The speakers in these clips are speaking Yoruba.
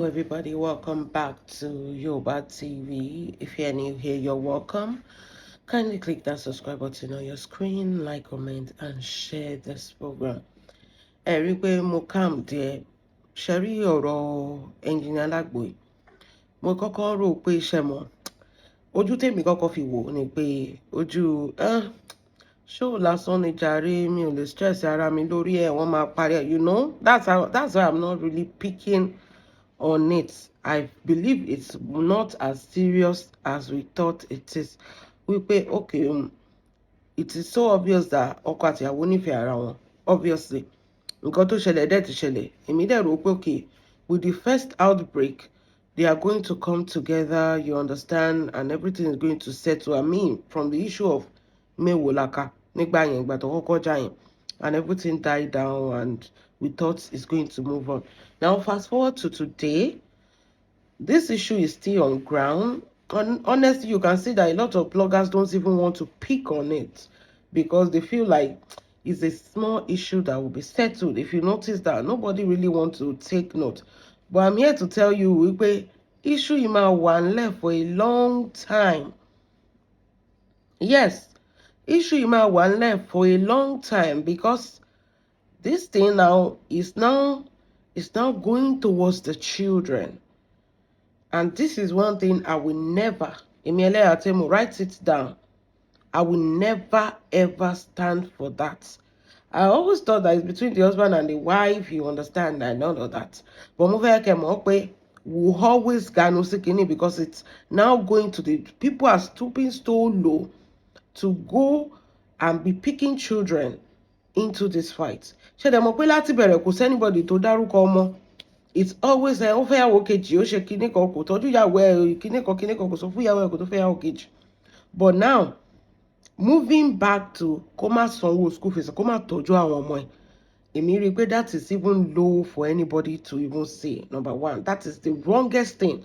Hello everybody, welcome back to Yoba TV. If you're new here, you're welcome. Kindly click that subscribe button on your screen, like, comment, and share this program. Eripe Mokam dear, Sherry ọ̀rọ̀ Engineer Alagbo yìí. Mo kọ́kọ́ rò pé iṣẹ́ mọ̀. Ojú tèmi kọ́kọ́ fi wò ni pé ojú show lásán ni jàre, mi ò lè stress ara mi lórí ẹ̀, wọ́n máa parí ẹ̀, you know. That's why I'm not really picking on it. I believe it's not as serious as we thought it is. We pay okay, it is so obvious that ọkọ àti ìyàwó nífẹ̀ẹ́ ara wọn. Obviously, nǹkan tó ṣẹlẹ̀ dẹ̀ ti ṣẹlẹ̀. Èmi dẹ̀ rò pé okay, with the first outbreak, they are going to come together, you understand, and everything is going to settle. I mean, from the issue of Mewolaka, nígbà yẹn, ìgbà tó kọ́kọ́ jà yẹn, and everything died down, and we thought it's going to move on. Now, fast forward to today, this issue is still on ground. Honestly, you can see that a lot of bloggers don't even want to pick on it because they feel like it's a small issue that will be settled. If you notice that, nobody really wants to take note. But I'm here to tell you, wípé issue yìí máa wà left for a long time. Yes, issue yìí máa wà left for a long time because this thing now is now going towards the children. And this is one thing I will never, Emiele Atemu, write it down. I will never ever stand for that. I always thought that it's between the husband and the wife, you understand, and all of that. But we always gano sikini because it's now going to the people are stooping so low to go and be picking children into this fight. Ṣé dẹ̀ mọ̀ pé láti bẹ̀rẹ̀ kò sẹ́nibọ̀dì tó dárúkọ ọmọ. It's always ó fẹ́ yàwó kejì, ó ṣe kíní kan kò tọ́jú ìyàwó ẹ̀, kíní kan kò sọ fún ìyàwó ẹ̀ kò tó fẹ́ yàwó kejì. But now, moving back to kó má sanwó school fees, kó má tọ́jú àwọn ọmọ ẹ̀, èmi rí i pé that is even low for anybody to even say. Number one, that is the wrongest thing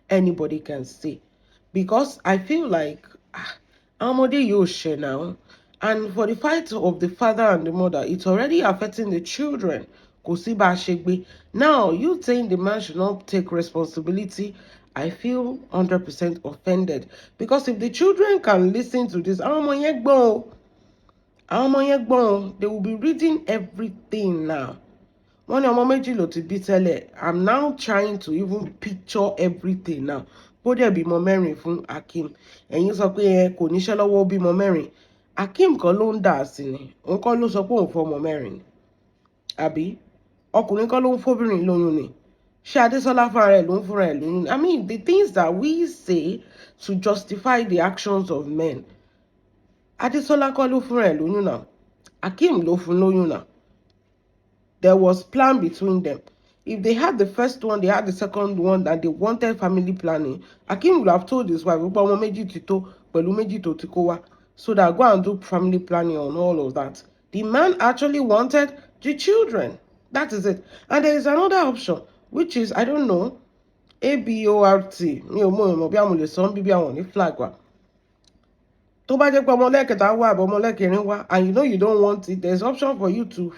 anybody can say. Because I feel like, àwọn ọmọdé yóò ṣe now. And for the fight of the father and the mother, it's already affecting the children. Now, you saying the man should not take responsibility, I feel 100% offended. Because if the children can listen to this, they will be reading everything now. I'm now trying to even picture everything now. Bó dẹ̀ bímọ mẹ́rin fún Akim. Ẹ̀yin sọ pé kò níṣẹ́ lọ́wọ́ bímọ mẹ́rin. Akim kan ló ń dà sí ni. Òun kọ́ ló sọ pé òun fọmọ mẹ́rin. Àbí? Ọkùnrin kan ló ń fóbìnrin lóyún ni. Ṣé Adésọlá fúnra rẹ̀ ló ń fúnra ẹ̀ lóyún ni? I mean, the things that we say to justify the actions of men. Adésọlá kọ́ ló fúnra ẹ̀ lóyún náà. Akim ló fún lóyún náà. There was plan between them. If they had the first one, they had the second one, and they wanted family planning, Akim would have told his wife, ọmọ méjì ti tó, pẹ̀lú méjì tó ti kó wá, so that go and do family planning on all of that. The man actually wanted the children. That is it. And there is another option, which is, I don't know, ABORT. Mi ò mọ̀ bí àwọn lè sọ bí àwọn ní flag wa. Tó bá jẹ́ pé ọmọ lẹ́kẹ̀ta wá àbọ̀ ọmọ lẹ́kẹ̀rin wá, and you know you don't want it, there's option for you to,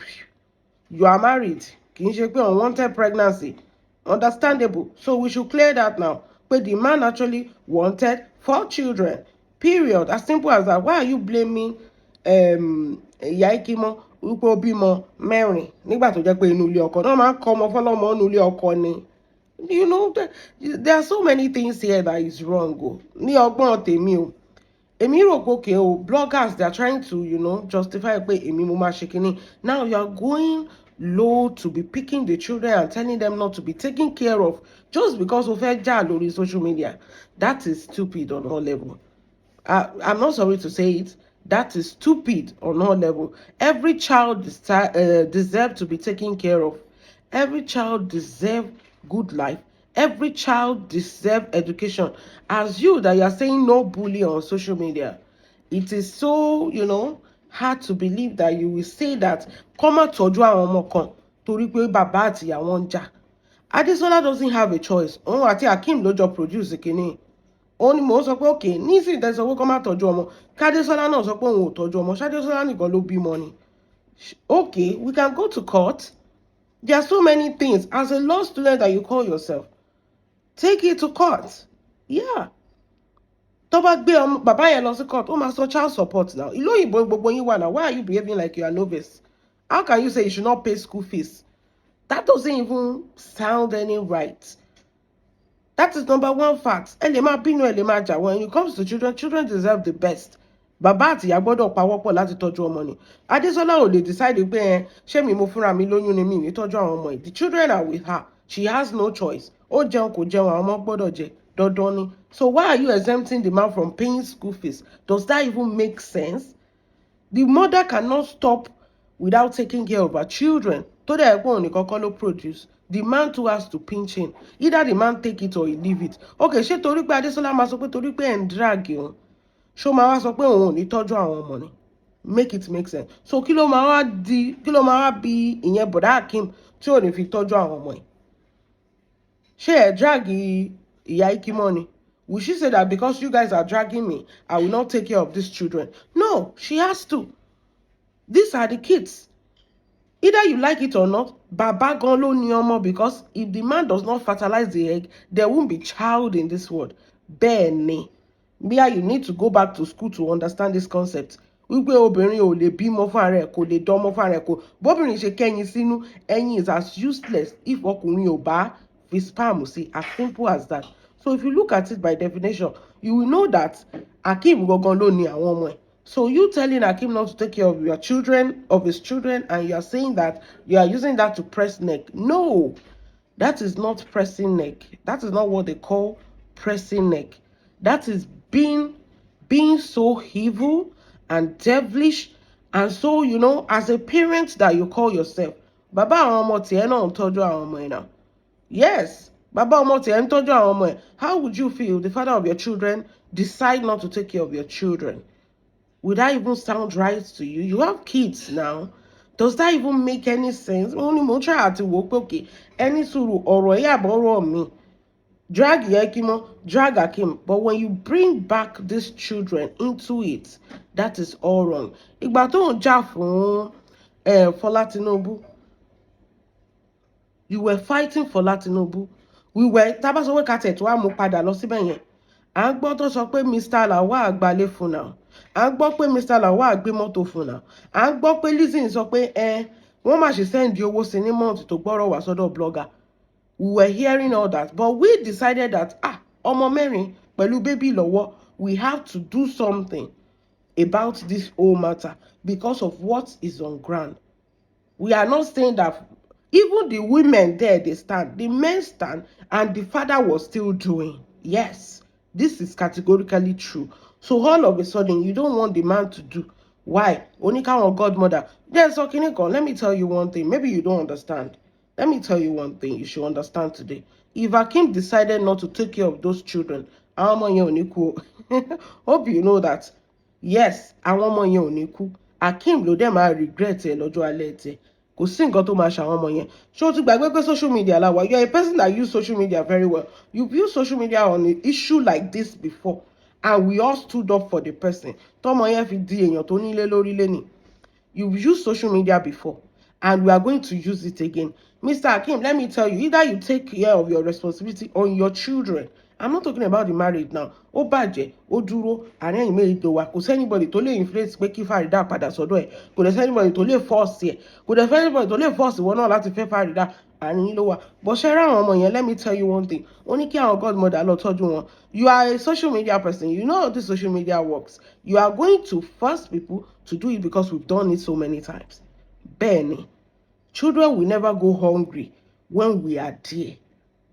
you are married. Kì í ṣe pé unwanted pregnancy. Understandable. So we should clear that now. But the man actually wanted 4 children. Period. As simple as that. Why are you blaming Ikimo wípé ó bímọ mẹ́rin nígbà tó jẹ́ pé inú ilé ọkọ náà máa ń kọ́ ọmọ fọ́lọ́mọ inú ilé ọkọ ni? You know, there are so many things here that is wrong. Ní ọgbọ́n tèmi o. Èmi rò pé okay o, bloggers, they are trying to, you know, justify pé èmi mo máa ṣe kíní. Now you are going low to be picking the children and telling them not to be taken care of just because of fẹ́ jà lórí social media. That is stupid on all level. I'm not sorry to say it. That is stupid on all level. Every child deserves to be taken care of. Every child deserves good life. Every child deserves education. As you that you are saying no bully on social media, it is so, you know, hard to believe that you will say that kọ́mọ tọ́jú àwọn ọmọ kan torí pé bàbá àti ìyàwó ń jà. Adesola doesn't have a choice. Òun àti Akim ló jọ produce kínní. Òun ni mò ń sọ pé okay, nísìnyí tẹ́ sọ pé kọ́mọ tọ́jú ọmọ. Kádésọlá náà sọ pé òun ò tọ́jú ọmọ. Ṣádésọlá nìkan ló bímọ ni. Okay, we can go to court. There are so many things. As a law student that you call yourself, Take it to court. Yeah. Tó bá gbé bàbá yẹn lọ sí court, ó máa san child support now. Ìlú òyìnbó gbogbo yín wà now. Why are you behaving like you are novice? How can you say you should not pay school fees? That doesn't even sound any right. That is number one fact. Ẹ lè máa bínú, ẹ lè máa jà. When it comes to children, children deserve the best. Bàbá àti ìyá gbọ́dọ̀ pawọ́pọ̀ láti tọ́jú ọmọ ni. Adésọ́lá ò lè decide pé ṣé mi mo fúnra mi lóyún ni mi ní tọ́jú àwọn ọmọ yìí. The children are with her. She has no choice. Ó jẹun kò jẹun, àwọn ọmọ gbọ́dọ̀ jẹ. Dandan ni. So why are you exempting the man from paying school fees? Does that even make sense? The mother cannot stop without taking care of her children. Tó dẹ̀ ẹ̀gbọ́n òní kankan ló produce. The man too has to pinch in. Either the man take it or he leave it. Okay, ṣé torí pé Adésọ́lá máa sọ pé torí pé ẹ̀ ń drag òun, ṣó máa wá sọ pé òun ò ní tọ́jú àwọn ọmọ ni? Make it make sense. So kí ló máa wá bí ìyẹn bọ̀dá Akeem tí ò ní fi tọ́jú àwọn ọmọ ẹ̀? Ṣé ẹ̀ drag ìyá Ikimo ni? Will she say that because you guys are dragging me, I will not take care of these children? No, she has to. These are the kids. Either you like it or not, bàbá gan ló ní ọmọ, because if the man does not fertilize the egg, there won't be child in this world. Bẹ́ẹ̀ ni. Bia, you need to go back to school to understand this concept. Wípé obìnrin ò lè bímọ fún ara ẹ̀, kò lè dánmọ fún ara ẹ̀, kò bóbìnrin ṣe kẹ́yin sínú, ẹyin is as useless if ọkùnrin ò bá fi spam sí, as simple as that. So if you look at it by definition, you will know that Akeem gangan ló ní àwọn ọmọ ẹ̀. So you telling Akeem not to take care of your children, of his children, and you are saying that you are using that to press neck. No, that is not pressing neck. That is not what they call pressing neck. That is being so evil and devilish, and so, you know, as a parent that you call yourself. Bàbá àwọn ọmọ tiẹ̀ náà ń tọ́jú àwọn ọmọ ẹ̀ náà. Yes, bàbá ọmọ tiẹ̀ ń tọ́jú àwọn ọmọ ẹ̀. How would you feel the father of your children decide not to take care of your children? Would that even sound right to you? You have kids now. Does that even make any sense? Only mo try àti wò pé okay, ẹni sùúrù ọ̀rọ̀ yà bọ́rọ̀ mi. Drag Ikimo, drag Akeem. But when you bring back these children into it, that is all wrong. Ìgbà tó ń jà fún Fọlá Tinubu, you were fighting for Tinubu. We were tabasowe kàtẹ̀ tó wá mú padà lọ síbẹ̀ yẹn. À ń gbọ́ tó sọ pé Mr. Lawal gbalé fún náà. À ń gbọ́ pé Mr. Lawal gbé mọ́tò fún náà. À ń gbọ́ pé Lizzy sọ pé wọ́n má ṣe send owó sí ní month tó gbọ́rọ̀ wá sọ́dọ̀ blogger. We were hearing all that, but we decided that ọmọ mẹ́rin pẹ̀lú baby lọ́wọ́, we have to do something about this whole matter because of what is on ground. We are not saying that even the women there, they stand, the men stand, and the father was still doing. Yes, this is categorically true. So all of a sudden, you don't want the man to do. Why? Onika or godmother. There's Okiniko. Let me tell you one thing. Maybe you don't understand. Let me tell you one thing you should understand today. If Akeem decided not to take care of those children, hope you know that. Yes, Akeem ló dẹ̀ máa regret ẹ̀ lọ́jọ́ alẹ́ tiẹ̀. Kò sí nǹkan tó máa ṣàwọn ọmọ yẹn. Ṣé o ti gbàgbé pé social media la wà? You are a person that use social media very well. You've used social media on an issue like this before, and we all stood up for the person. Tọ́mọ yẹn fi di èèyàn tó nílé lórí lẹ́nìí. You've used social media before, and we are going to use it again. Mr. Akeem, let me tell you, either you take care of your responsibility on your children. I'm not talking about the marriage now. Ó bàjẹ́, ó dúró, àárín ẹ̀yin méjì tó wà. Kò sẹ́nibọ̀dì tó lè influence pé kí Farida padà sọ́dọ̀ ẹ̀. Kò dẹ̀ sẹ́nibọ̀dì tó lè force ẹ̀. Kò dẹ̀ sẹ́nibọ̀dì tó lè force ìwọ náà láti fẹ́ Farida. Àárín yín ló wà. But ṣe ra àwọn ọmọ yẹn, let me tell you one thing. Ó ní kí àwọn godmother lọ tọ́jú wọn. You are a social media person. You know how this social media works. You are going to force people to do it because we've done it so many times. Bẹ́ẹ̀ni, children will never go hungry when we are there.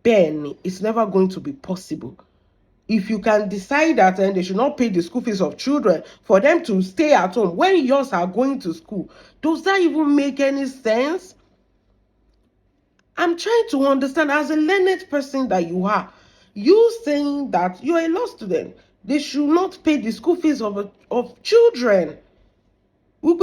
Bẹ́ẹ̀ni, it's never going to be possible. If you can decide that they should not pay the school fees of children for them to stay at home when yours are going to school, does that even make any sense? I'm trying to understand, as a learned person that you are, you saying that you're a law student, they should not pay the school fees of children. So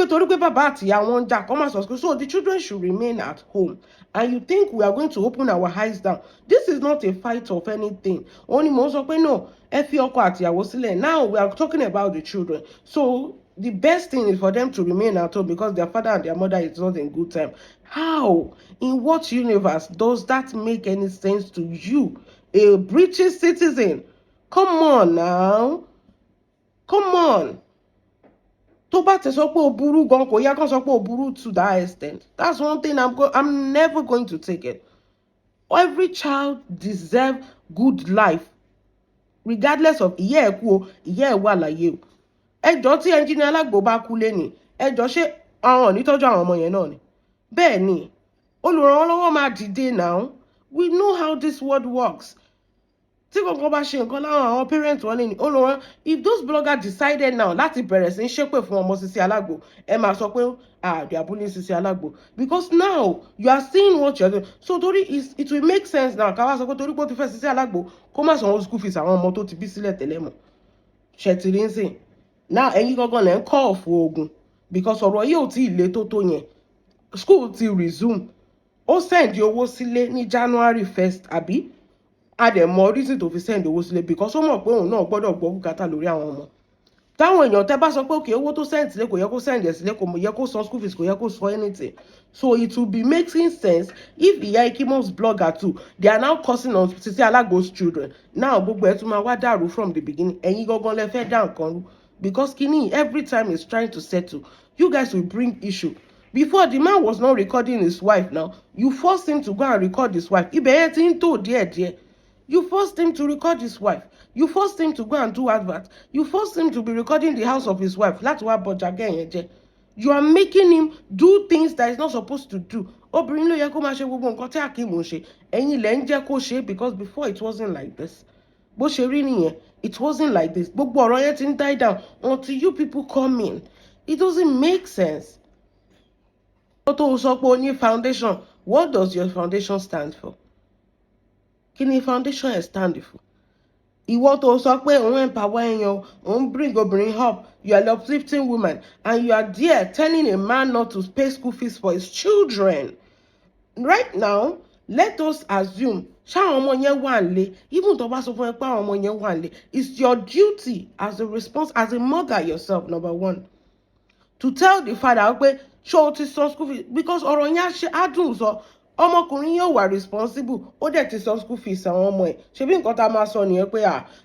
the children should remain at home. And you think we are going to open our eyes down? This is not a fight of anything. Only most of no. Now we are talking about the children. So the best thing is for them to remain at home because their father and their mother is not in good time. How? In what universe does that make any sense to you? a British citizen. Come on now. Come on. Tó bá ti sọ pé ó burú gan, kò yẹ kó sọ pé ó burú to that extent. That's one thing I'm never going to take it. Every child deserves good life, regardless of ìyá ẹ̀ kú o, ìyá ẹ̀ wà láyé o. Ẹjọ́ tí ẹnjìnì Alagbo bá kú lẹ́nìí, ẹjọ́ ṣé àwọn ò ní tọ́jú àwọn ọmọ yẹn náà ni? Bẹ́ẹ̀ ni, olùrànlọ́wọ́ máa dìde now. We know how this world works. Tí kankan bá ṣe nǹkan láwọn àwọn parents wọn lẹ́ni olùrànlọ́wọ́, if those bloggers decided now láti bẹ̀rẹ̀ sí ṣépè fún ọmọ Sisi Alagbo, ẹ máa sọ pé they are bullying Sisi Alagbo, because now you are seeing what you are doing. So torí it will make sense now ká wá sọ pé torí pé ó ti fẹ́ Sisi Alagbo kó má sanwó school fees àwọn ọmọ tó ti bí sílẹ̀ tẹ́lẹ̀ mọ́. Ṣètìlí ń sìn now ẹ̀yin gangan lẹ́ ń call fún ogun, because ọ̀rọ̀ yìí ò tí ì le tó yẹn. School ti resume, ó send owó sílé ní January 1st àbí a dẹ̀ mọ reason tó fi send owó sílé, because ó mọ̀ pé òun náà gbọ́dọ̀ gbọ́ bùkátà lórí àwọn ọmọ. Táwọn èèyàn tẹ́ bá sọ pé òkè owó tó send sílé kò yẹ kó send ẹ̀ sílé, kò yẹ kó san school fees, kò yẹ kó san anything. So it will be making sense if ìyá Ikimo's blogger too, they are now cursing on Sisi Alagbo's children. Now gbogbo ẹ̀ tún máa wá dàrú from the beginning. Ẹ̀yin gangan lẹ fẹ́ dá nǹkan rú, because kini every time he's trying to settle, you guys will bring issue. Before, the man was not recording his wife. Now you forced him to go and record his wife. Ibẹ̀ yẹn ti ń tó díẹ̀. You forced him to record his wife. You forced him to go and do advert. You forced him to be recording the house of his wife. Láti wá bọjà gẹ̀yẹn jẹ́. You are making him do things that he's not supposed to do. Obìnrin ló yẹ kó máa ṣe gbogbo nǹkan tí Akeem ń ṣe. Ẹ̀yin lẹ ń jẹ́ kó ṣe, because before it wasn't like this. Bó ṣe rí nìyẹn, it wasn't like this. Gbogbo ọ̀rọ̀ yẹn ti ń die down until you people come in. It doesn't make sense. Tó sọ pé o ní foundation, what does your foundation stand for? Kí ni foundation ẹ̀ stand for? Ìwọ tó sọ pé òun empower èèyàn, òun bring obìnrin up, you are uplifting women, and you are there telling a man not to pay school fees for his children. Right now, let us assume ṣáwọn ọmọ yẹn wà nílé, even tó bá sọ fún ẹ pé àwọn ọmọ yẹn wà nílé, it's your duty as a mother yourself, number one, to tell the father pé ṣé o ti san school fees, because ọ̀rọ̀ yẹn á dùn sọ. Ọmọkùnrin yóò wà responsible, ó dẹ̀ ti san school fees àwọn ọmọ ẹ̀. Ṣebí nǹkan tá a máa sọ nìyẹn pé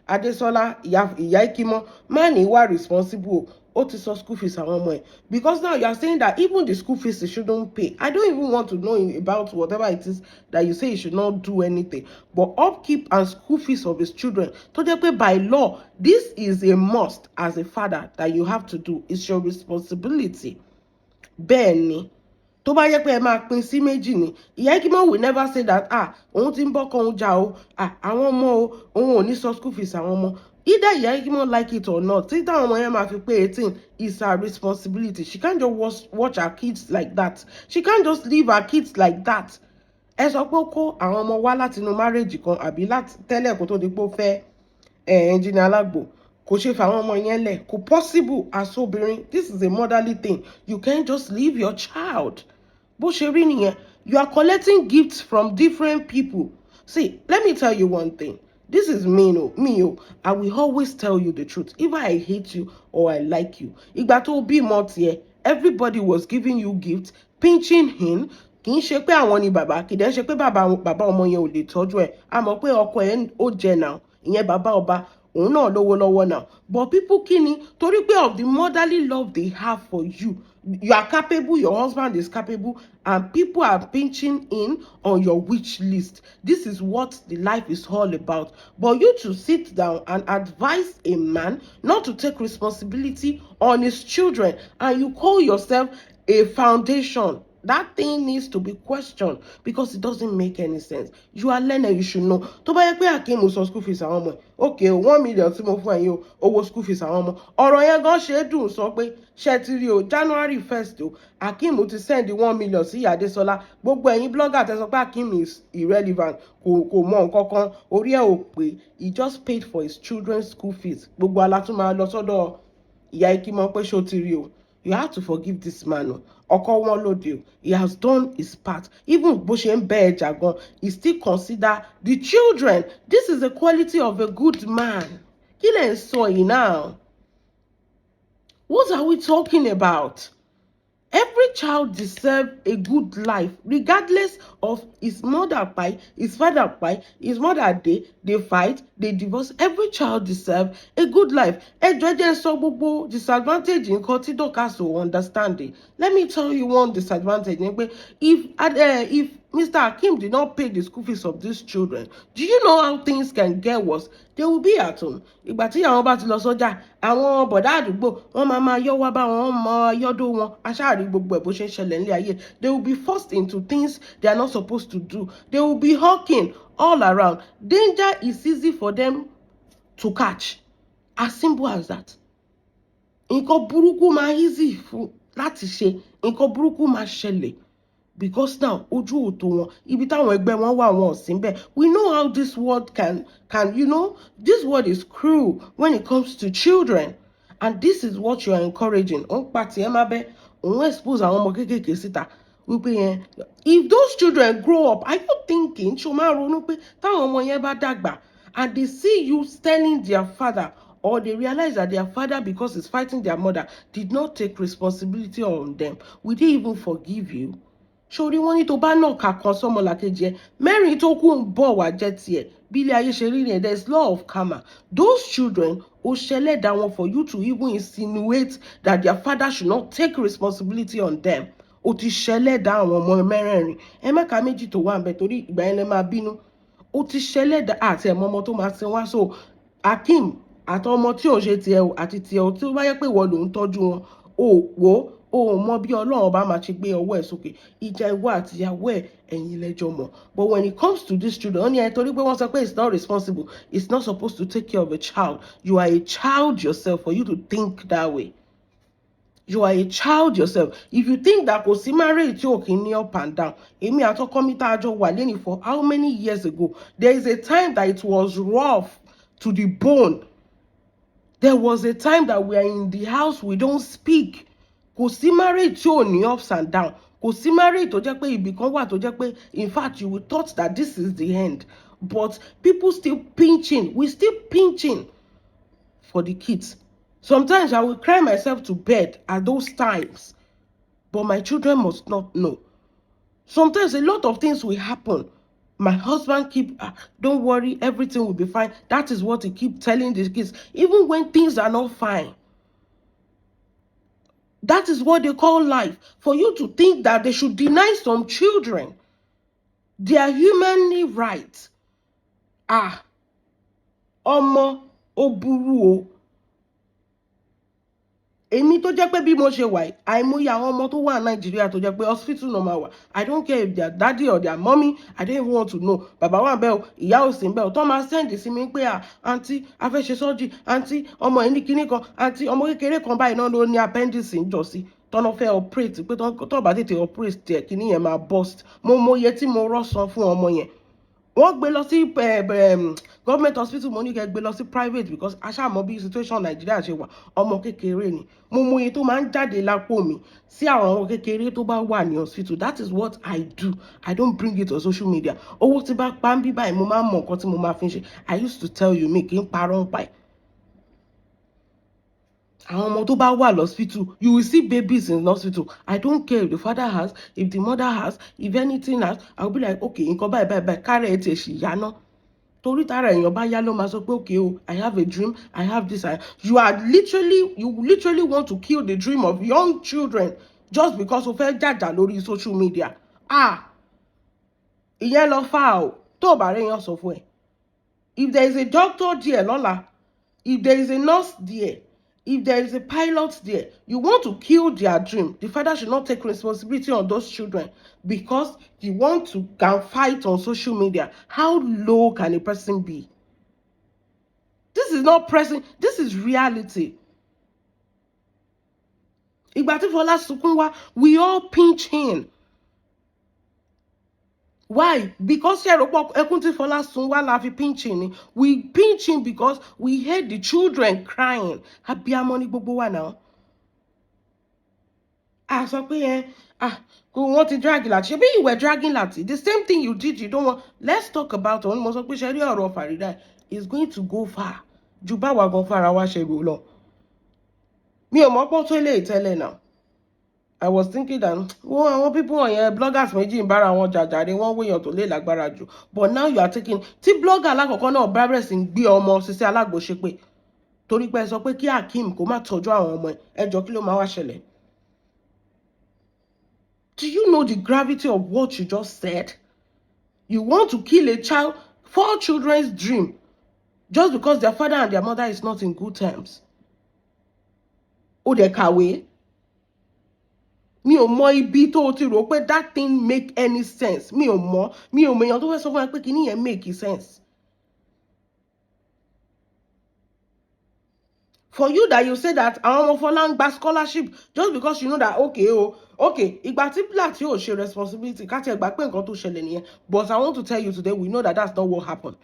Adésọlá ìyá Ikimo má ní wà responsible, ó ti san school fees àwọn ọmọ ẹ̀. Because now you are saying that even the school fees he shouldn't pay. I don't even want to know about whatever it is that you say he should not do anything. But upkeep and school fees of his children, tó jẹ́ pé by law, this is a must as a father that you have to do. It's your responsibility. Bẹ́ẹ̀ ni. Tó bá yẹ pé ẹ máa pín sí méjì ni, ìyá Ikimo will never say that òun ti ń bọ́kọ òun jà o, àwọn ọmọ o, òun ò ní san school fees àwọn ọmọ. Either ìyá Ikimo like it or not, tí táwọn ọmọ yẹn máa fi pé 18 is her responsibility. She can't just watch her kids like that. She can't just leave her kids like that. Ẹ sọ pé ó kó àwọn ọmọ wá láti inú marriage kan àbí láti tẹ́lẹ̀ kó tó di pé ó fẹ́ ẹnjìnì Alagbo. Kò ṣe fà àwọn ọmọ yẹn lẹ̀, kò possible as obìnrin. This is a motherly thing. You can't just leave your child. Bó ṣe rí nìyẹn, you are collecting gifts from different people. See, let me tell you one thing. This is me, I will always tell you the truth. Either I hate you or I like you. Ìgbà tó bí mọ́ tiẹ̀, everybody was giving you gifts, pinching in. Kì í ṣe pé àwọn ni bàbá, kì í dẹ̀ ṣe pé bàbá ọmọ yẹn ò lè tọ́jú ẹ̀. A mọ̀ pé ọkọ ẹ̀ ó jẹ now, ìyẹn bàbá ọba, òun náà lówó lọ́wọ́ now. But people kí ni, torí pé of the motherly love they have for you. You are capable, your husband is capable, and people are pinching in on your wish list. This is what the life is all about. But you to sit down and advise a man not to take responsibility on his children, and you call yourself a foundation. That thing needs to be questioned, because it doesn't make any sense. You are learning, you should know. Tó bá yẹ pé Akeem san school fees àwọn ọmọ, okay, 1 million tí mo fún ẹ̀yin owó school fees àwọn ọmọ. Ọ̀rọ̀ yẹn gan ṣe dùn sọ pé ṣé ti rí o, January 1st o, Akeem ti send 1 million sí ìyá Adésọlá. Gbogbo ẹ̀yin blogger tẹ́ sọ pé Akeem is irrelevant, kò mọ nǹkan kan, orí ẹ̀ ò pé. He just paid for his children's school fees. Gbogbo alátún máa lọ sọ́dọ̀ ìyá Ikimo pé ṣó ti rí o. You have to forgive this man. Ọkọ wọn lóde o. He has done his part. Even bó ṣe ń bẹ ẹja gan, he still consider the children. This is the quality of a good man. Kí lẹ̀ ń sọ yìí now? What are we talking about? Every child deserves a good life, regardless of his mother pie, his father pie, his mother they fight, they divorce. Every child deserves a good life. So gbogbo disadvantage nǹkan tí Dorcas ò understand. Let me tell you one disadvantage. If Mr. Hakim did not pay the school fees of these children, do you know how things can get worse? They will be at home. Ìgbà tí àwọn bá ti lọ sọ́jà, àwọn bọ̀dá àdúgbò wọ́n máa yọ́ wá bá wọn mọ yọ́dọ̀ wọn aṣáàrí gbogbo ẹ̀ bó ṣe ń ṣẹlẹ̀ nílé ayé. They will be forced into things they are not supposed to do. They will be hawking all around. Danger is easy for them to catch. As simple as that. Nǹkan burúkú máa easy fún láti ṣe. Nǹkan burúkú máa ṣẹlẹ̀. Because now ojú òtó wọn ibi táwọn ẹgbẹ́ wọn wà wọn ò sí níbẹ̀. We know how this world can this world is cruel when it comes to children, and this is what you are encouraging. Òun pàtì ẹ má bẹ́ òun expose àwọn ọmọ kéékèèké síta wípé yẹn if those children grow up, are you thinking ṣo máa ronú pé táwọn ọmọ yẹn bá dàgbà and they see you telling their father, or they realize that their father, because he's fighting their mother, did not take responsibility on them, will they even forgive you? Ṣorí wọn ní tó bá náà kà kan sọmọ làkejì ẹ mẹ́rin tó kù ń bọ̀ wá jẹ́ tiẹ̀ bí ilé ayé ṣe rí rẹ̀. There is law of karma. Those children ó ṣẹlẹ̀ dá wọn for you to even insinuate that their father should not take responsibility on them. Ó ti ṣẹlẹ̀ dá àwọn ọmọ mẹ́rẹ̀ẹ̀rin ẹ mẹ́ka méjì tó wà ń bẹ torí ìgbà yẹn lẹ máa bínú. Ó ti ṣẹlẹ̀ dá àti ẹ̀mọ́ ọmọ tó máa sin wá. So Hakim àtọmọ tí ò ṣe tiẹ̀ o àti tiẹ̀ o tí ó bá yẹ pé ìwọ ló ń tọ́jú wọn ò wò ó mọ bí Ọlọ́run bá máa ṣe gbé ọwọ́ ẹ̀ sókè. Ìjà ìwọ àti ìyàwó ẹ̀ ẹ̀yin lẹ́jọ́ mọ̀. But when it comes to these children, ó ní ẹ torí pé wọ́n sọ pé it's not responsible, it's not supposed to take care of a child. You are a child yourself for you to think that way. You are a child yourself. If you think that kò sí marriage tí ò kí ní up and down, èmi àtọkọ mi tá a jọ wà lẹ́yìn for how many years ago? There is a time that it was rough to the bone. There was a time that we are in the house, we don't speak. Kò sí marriage tí ò ní ups and down. Kò sí marriage tó jẹ́ pé ibì kan wà tó jẹ́ pé in fact you would thought that this is the end. But people still pinching. We still pinching for the kids. Sometimes I will cry myself to bed at those times. But my children must not know. Sometimes a lot of things will happen. My husband don't worry, everything will be fine. That is what he keep telling the kids. Even when things are not fine. That is what they call life. For you to think that they should deny some children their humanly right. Ọmọ ó burú o. Èmi tó jẹ́ pé bí mo ṣe wà àìmọye àwọn ọmọ tó wà Nàìjíríà tó jẹ́ pé hospital no ma wà. I don't care if their daddy or their mommy, I don't even want to know. Bàbá wà bẹ́ẹ̀ o, ìyá ò sí bẹ́ẹ̀ o. Tó máa send sí mi pé àǹtí a fẹ́ ṣe surgery, àǹtí ọmọ ẹ̀ ní kinní kan, àǹtí ọmọ kékeré kan báyìí náà ló ní appendix ń jọ sí. Tọ́nà fẹ́ operate pé tó bá tètè operate tiẹ̀ kinní yẹn máa burst. Mo mọye tí mo rọ́ san fún ọmọ yẹn. Wọ́n gbé lọ sí government hospital, mo ní kẹ́ gbé lọ sí private because aṣáàmọ́ bí situation Nàìjíríà ṣe wà ọmọ kékeré ni. Mo mọye tó máa ń jáde lápò mi sí àwọn ọmọ kékeré tó bá wà ní hospital. That is what I do. I don't bring it on social media. Owó tí bá pa ń bí báyìí mo máa ń mọ nǹkan tí mo máa fi ń ṣe. I used to tell you mi kì í parọ́ ń pa ẹ̀. Àwọn ọmọ tó bá wà lọ́sítù, you will see babies in hospital. I don't care if the father has, if the mother has, if anything has. I will be like, okay, nǹkan báyìí kárẹ̀ ẹ̀ tiẹ̀ ṣì yá ná. Torí tára èèyàn bá yá ló máa sọ pé okay o, I have a dream, I have this. You literally want to kill the dream of young children just because o fẹ́ jàjà lórí social media. Ìyẹn lọ fà o, tó bá rẹ̀ yàn sọ fún ẹ. If there is a doctor there lọ́la, if there is a nurse there, if there is a pilot there, you want to kill their dream. The father should not take responsibility on those children because you want to can fight on social media. How low can a person be? This is not pressing. This is reality. Ìgbà tí Fọlá sunkún wá, we all pinch him. Why? Because we pinch him because we hate the children crying. Abiyamọ ni gbogbo wa now. Sọ pé want to drag Lati. Maybe you were dragging Lati. The same thing you did, you don't want. Let's talk about it. Mo sọ pé ṣẹ́rí ọ̀rọ̀ Farida is going to go far. Ju báwa gan fara wa ṣe rò lọ. Mi ò mọ̀ pé tó lè tẹ́lẹ̀ náà. I was thinking that àwọn people wọ̀nyẹn bloggers méjì ń bára wọn jàjàre wọ́n wéyàn tó lè lágbára jù, but now you are taking tí blogger alákọ̀ọ́kọ́ náà bẹ̀rẹ̀ sí ń gbé ọmọ Sisi Alagbo ṣépè torí pé ẹ sọ pé kí Akeem kó má tọ́jú àwọn ọmọ ẹ jọ kí ló máa wá ṣẹlẹ̀. Do you know the gravity of what you just said? You want to kill a child, 4 children's dream, just because their father and their mother is not in good terms. Ó dẹ̀ kàwé. Mi ò mọ ibi tó o ti rò pé that thing make any sense. Mi ò mọ èèyàn tó fẹ́ sọ fún ẹ pé kíní yẹn make sense. For you that you say that àwọn ọmọ Fọlá ń gba scholarship just because you know that okay ìgbà tí black yóò ṣe responsibility ká tiẹ̀ gbà pé nǹkan tó ṣẹlẹ̀ nìyẹn, but I want to tell you today we know that that's not what happened.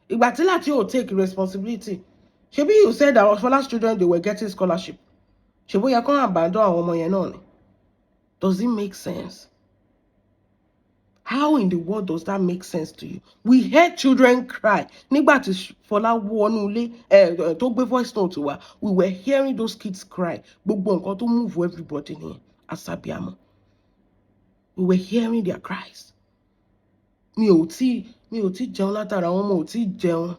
Ìgbà tí láti yóò take responsibility, ṣebí you said that Fọlá's children they were getting scholarship, ṣebí ó yẹ kán abandon àwọn ọmọ yẹn náà ni. Does it make sense? How in the world does that make sense to you? We heard children cry. Nígbà tí Fọlá wọnú ilé tó gbé voice note wa, we were hearing those kids cry. Gbogbo nǹkan tó move everybody ni asabiamo. We were hearing their cries. Mi ò tí jẹun látara àwọn ọmọ ò tí jẹun.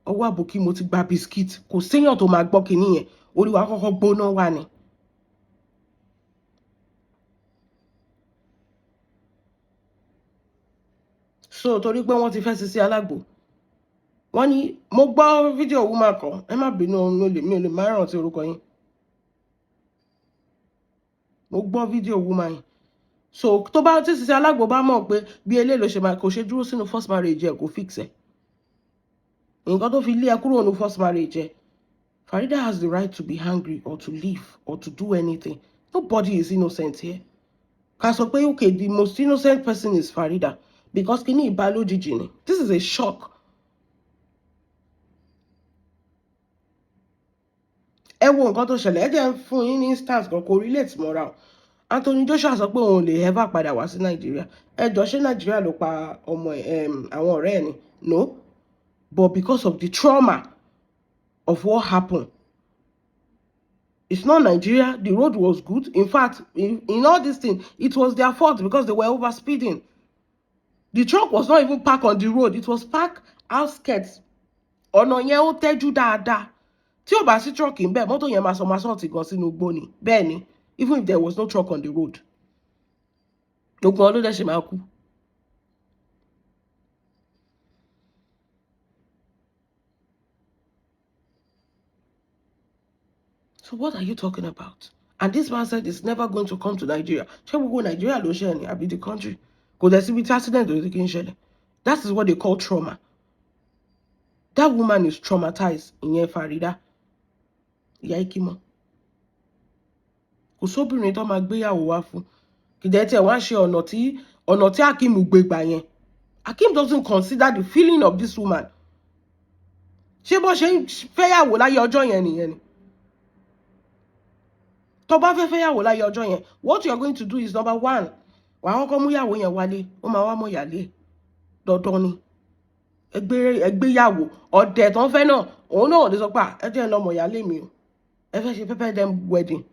Ọwọ́ àbòkí mo ti gba biscuit. Kò séèyàn tó máa gbọ́ kinní yẹn. Orí wa kọ́kọ́ gbóná wà ni. So torí pé wọ́n ti fẹ́ Sisi Alagbo, wọ́n ní mo gbọ́ fídíò woman kan, ẹ má bínú mi ò lè má rántí orúkọ yín. Mo gbọ́ fídíò woman yìí. So tó bá tí Sisi Alagbo bá mọ̀ pé bí eléyìí ló ṣe máa kò ṣe dúró sínú first marriage ẹ̀ kò fix ẹ̀. Nǹkan tó fi lé ẹ kúrò ní first marriage ẹ̀. Farida has the right to be angry or to leave or to do anything. Nobody is innocent here. Ká sọ pé okay, the most innocent person is Farida because kíní ìbá lójijì ni. This is a shock. Ẹ wo nǹkan tó ṣẹlẹ̀, ẹ jẹ́ fún yín ní instance kan kò relate mọ́ra o. Anthony Joshua sọ pé òun lè ever padà wá sí Nàìjíríà. Ẹ jọ ṣé Nàìjíríà ló pa ọmọ àwọn ọ̀rẹ́ ẹ̀ ni? No. But because of the trauma of what happened, it's not Nigeria. The road was good. In fact, in all this thing, it was their fault because they were over speeding. The truck was not even parked on the road. It was parked outskirts. Ọ̀nà yẹn ó tẹ́jú dáadáa. Tí ò bá sí truck ń bẹ̀, mọ́tò yẹn máa sọ̀tì gan sínú igbó ni. Bẹ́ẹ̀ ni, even if there was no truck on the road. Gbogbo wọn ló dẹ̀ ṣe máa kú. So what are you talking about? And this man said it's never going to come to Nigeria. Ṣé gbogbo Nigeria ló ṣe ni àbí the country? Kò dẹ̀ síbi tí accident ló ti kí ń ṣẹlẹ̀. That is what they call trauma. That woman is traumatized. Ìyẹn Farida. Ìyá Ikimo. Kò sóbìnrin tó máa gbéyàwó wá fún. Kìdẹ̀ tí ẹ̀ wá ṣe ọ̀nà tí Akeem gbé gbà yẹn. Akeem doesn't consider the feeling of this woman. Ṣé bó ṣe ń fẹ́yàwó láyé ọjọ́ yẹn nìyẹn ni? Tó bá fẹ́ fẹ́yàwó láyé ọjọ́ yẹn, what you are going to do is number 1. Wàá kọ́kọ́ mú yàwó yẹn wálé, ó máa wá mọ̀ yàlé. Dandan ni. Ẹgbéyàwó ọ̀dẹ̀ tán fẹ́ náà, òun náà ò lè sọ pé ẹ jẹ́ lọ́mọ yàlé mi o. Ẹ fẹ́ ṣe pepper dem wedding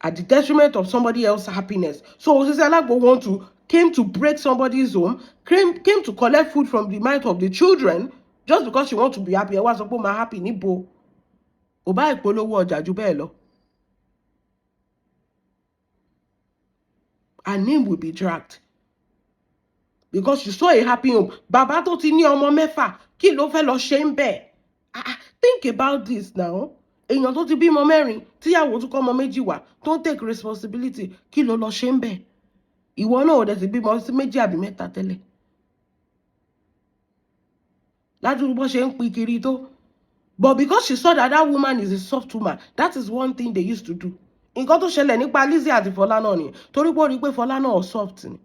at the detriment of somebody else's happiness. So Sisi Alagbo came to break somebody's home, came to collect food from the mouth of the children just because she want to be happy. Ẹ wá sọ pé máa happy níbo? Ò bá ìpolówó ọjà jù bẹ́ẹ̀ lọ. Her name will be dragged because you saw a happy home. Bàbá tó ti ní ọmọ mẹ́fà, kí ló fẹ́ lọ ṣe ń bẹ̀? Think about this now. Èèyàn tó ti bímọ mẹ́rin, tíyàwó tún kọ́ ọmọ méjì wá, tó ń take responsibility, kí ló lọ ṣe ń bẹ̀? Ìwọ náà ò dẹ̀ ti bímọ sí méjì àbí mẹ́ta tẹ́lẹ̀. Ládùúgbò bó ṣe ń pin kiri tó. But because she saw that woman is a soft woman, that is one thing they used to do. Nǹkan tó ṣẹlẹ̀ nípa Lizzy àti Fọlá náà ni torí pé ó rí pé Fọlá náà soft ni.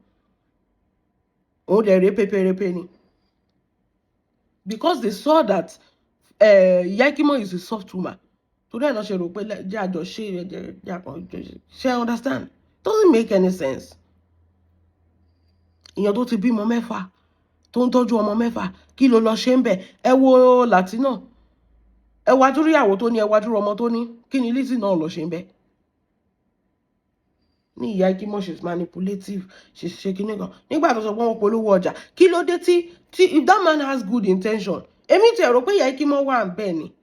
Òun dẹ̀ repeperepe ni. Because they saw that Ìyá Ikimo is a soft woman. Torí ẹ̀ náà ṣe rò pé jẹ́ àjọ ṣe understand? Doesn't make any sense. Èèyàn tó ti bímọ mẹ́fà, tó ń tọ́jú ọmọ mẹ́fà, kí ló lọ ṣe ń bẹ̀? Ẹ wo Latino. Ẹ wá dúró ìyàwó tó ní, ẹ wá dúró ọmọ tó ní, kí ni Lizzy náà lọ ṣe ń bẹ̀? ní ìyá Ikimo she's manipulative, she's shaking nìkan. Nígbà tó sọ pé wọ́n polówó ọjà, kí ló dé tí if that man has good intention, èmi ti rò pé ìyá Ikimo wà ń bẹ̀ ni.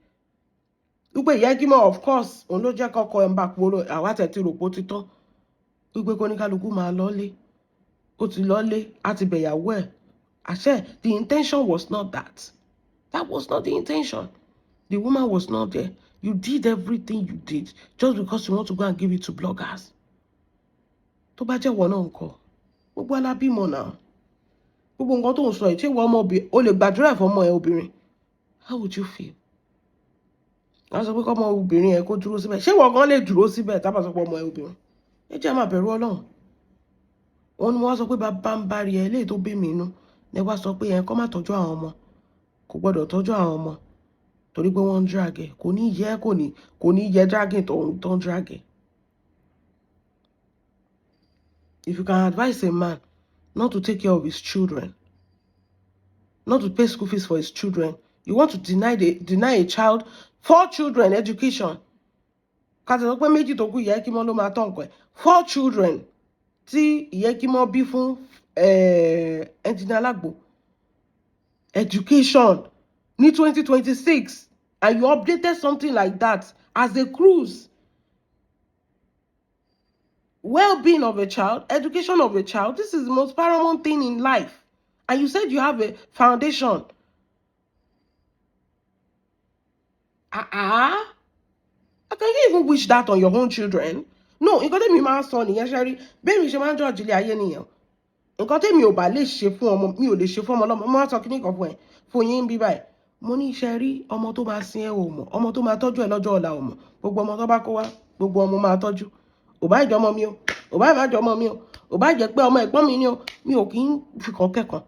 Wípé ìyá Ikimo of course òun ló jẹ́ kọ́kọ́ ẹ̀ ń bá polo àwa tẹ̀ ti rò pé ó ti tán. Wípé kó ní kálukú máa lọ́lé, ó ti lọ́lé, á ti bẹ̀yàwó ẹ̀. Àṣẹ, the intention was not that. That was not the intention. The woman was not there. You did everything you did just because you want to go and give it to bloggers. Tó bá jẹ́ wọ́n náà ńkọ́, gbogbo alábímọ náà. Gbogbo nǹkan tó ń sọ ẹ̀, ṣé wọ́n ọmọ obìnrin, o lè gbàdúrà fún ọmọ ẹ obìnrin. How would you feel? Wọ́n sọ pé kọ́ ọmọ obìnrin ẹ kó dúró síbẹ̀. Ṣé wọ́n gan lè dúró síbẹ̀ tá bá sọ pé ọmọ ẹ obìnrin? Ẹ jẹ́ á máa bẹ̀rù Ọlọ́run. Wọ́n ní wọ́n sọ pé bàbá ń bá rí ẹ léyìí tó bí mi inú. Ẹ wá sọ pé ẹ kọ́ má tọ́jú àwọn ọmọ. Kò gbọ́dọ̀ tọ́jú àwọn ọmọ. Torí pé wọ́n ń drag ẹ̀. Kò ní yẹ dragging tó ń drag ẹ̀. If you can advise a man not to take care of his children, not to pay school fees for his children, you want to deny a child 4 children education. Ká sọ pé méjì tó kù ìyá Ikimo ló máa tọ́ nǹkan ẹ̀. 4 children tí ìyá Ikimo bí fún engineer Alagbo education ní 2026, and you updated something like that as a cruise. Well-being of a child, education of a child, this is the most paramount thing in life. And you said you have a foundation. Can you even wish that on your own children? No, nǹkan tẹ́mi máa ń sọ nìyẹn ṣe rí. Bẹ́ẹ̀ mi ṣe máa ń judge ilé ayé nìyẹn. Nǹkan tẹ́mi ò bá lè ṣe fún ọmọ, mi ò lè ṣe fún ọmọ ọlọ́mọ. Mo máa sọ kíní kan fún ẹ, fún yín bí báyìí. Mo ní iṣẹ́ rí ọmọ tó máa sin ẹ ò mọ̀, ọmọ tó máa tọ́jú ẹ lọ́jọ́ ọ̀la ò mọ̀. Gbogbo ọmọ tó bá kó wá, gbogbo ọmọ máa tọ́jú. Ò bá ìjọ ọmọ mi o, ò bá ìmájọ ọmọ mi o, ò bá jẹ́ pé ọmọ ẹ̀gbọ́n mi ni o, mi ò kí ń fi kan kẹ́kan.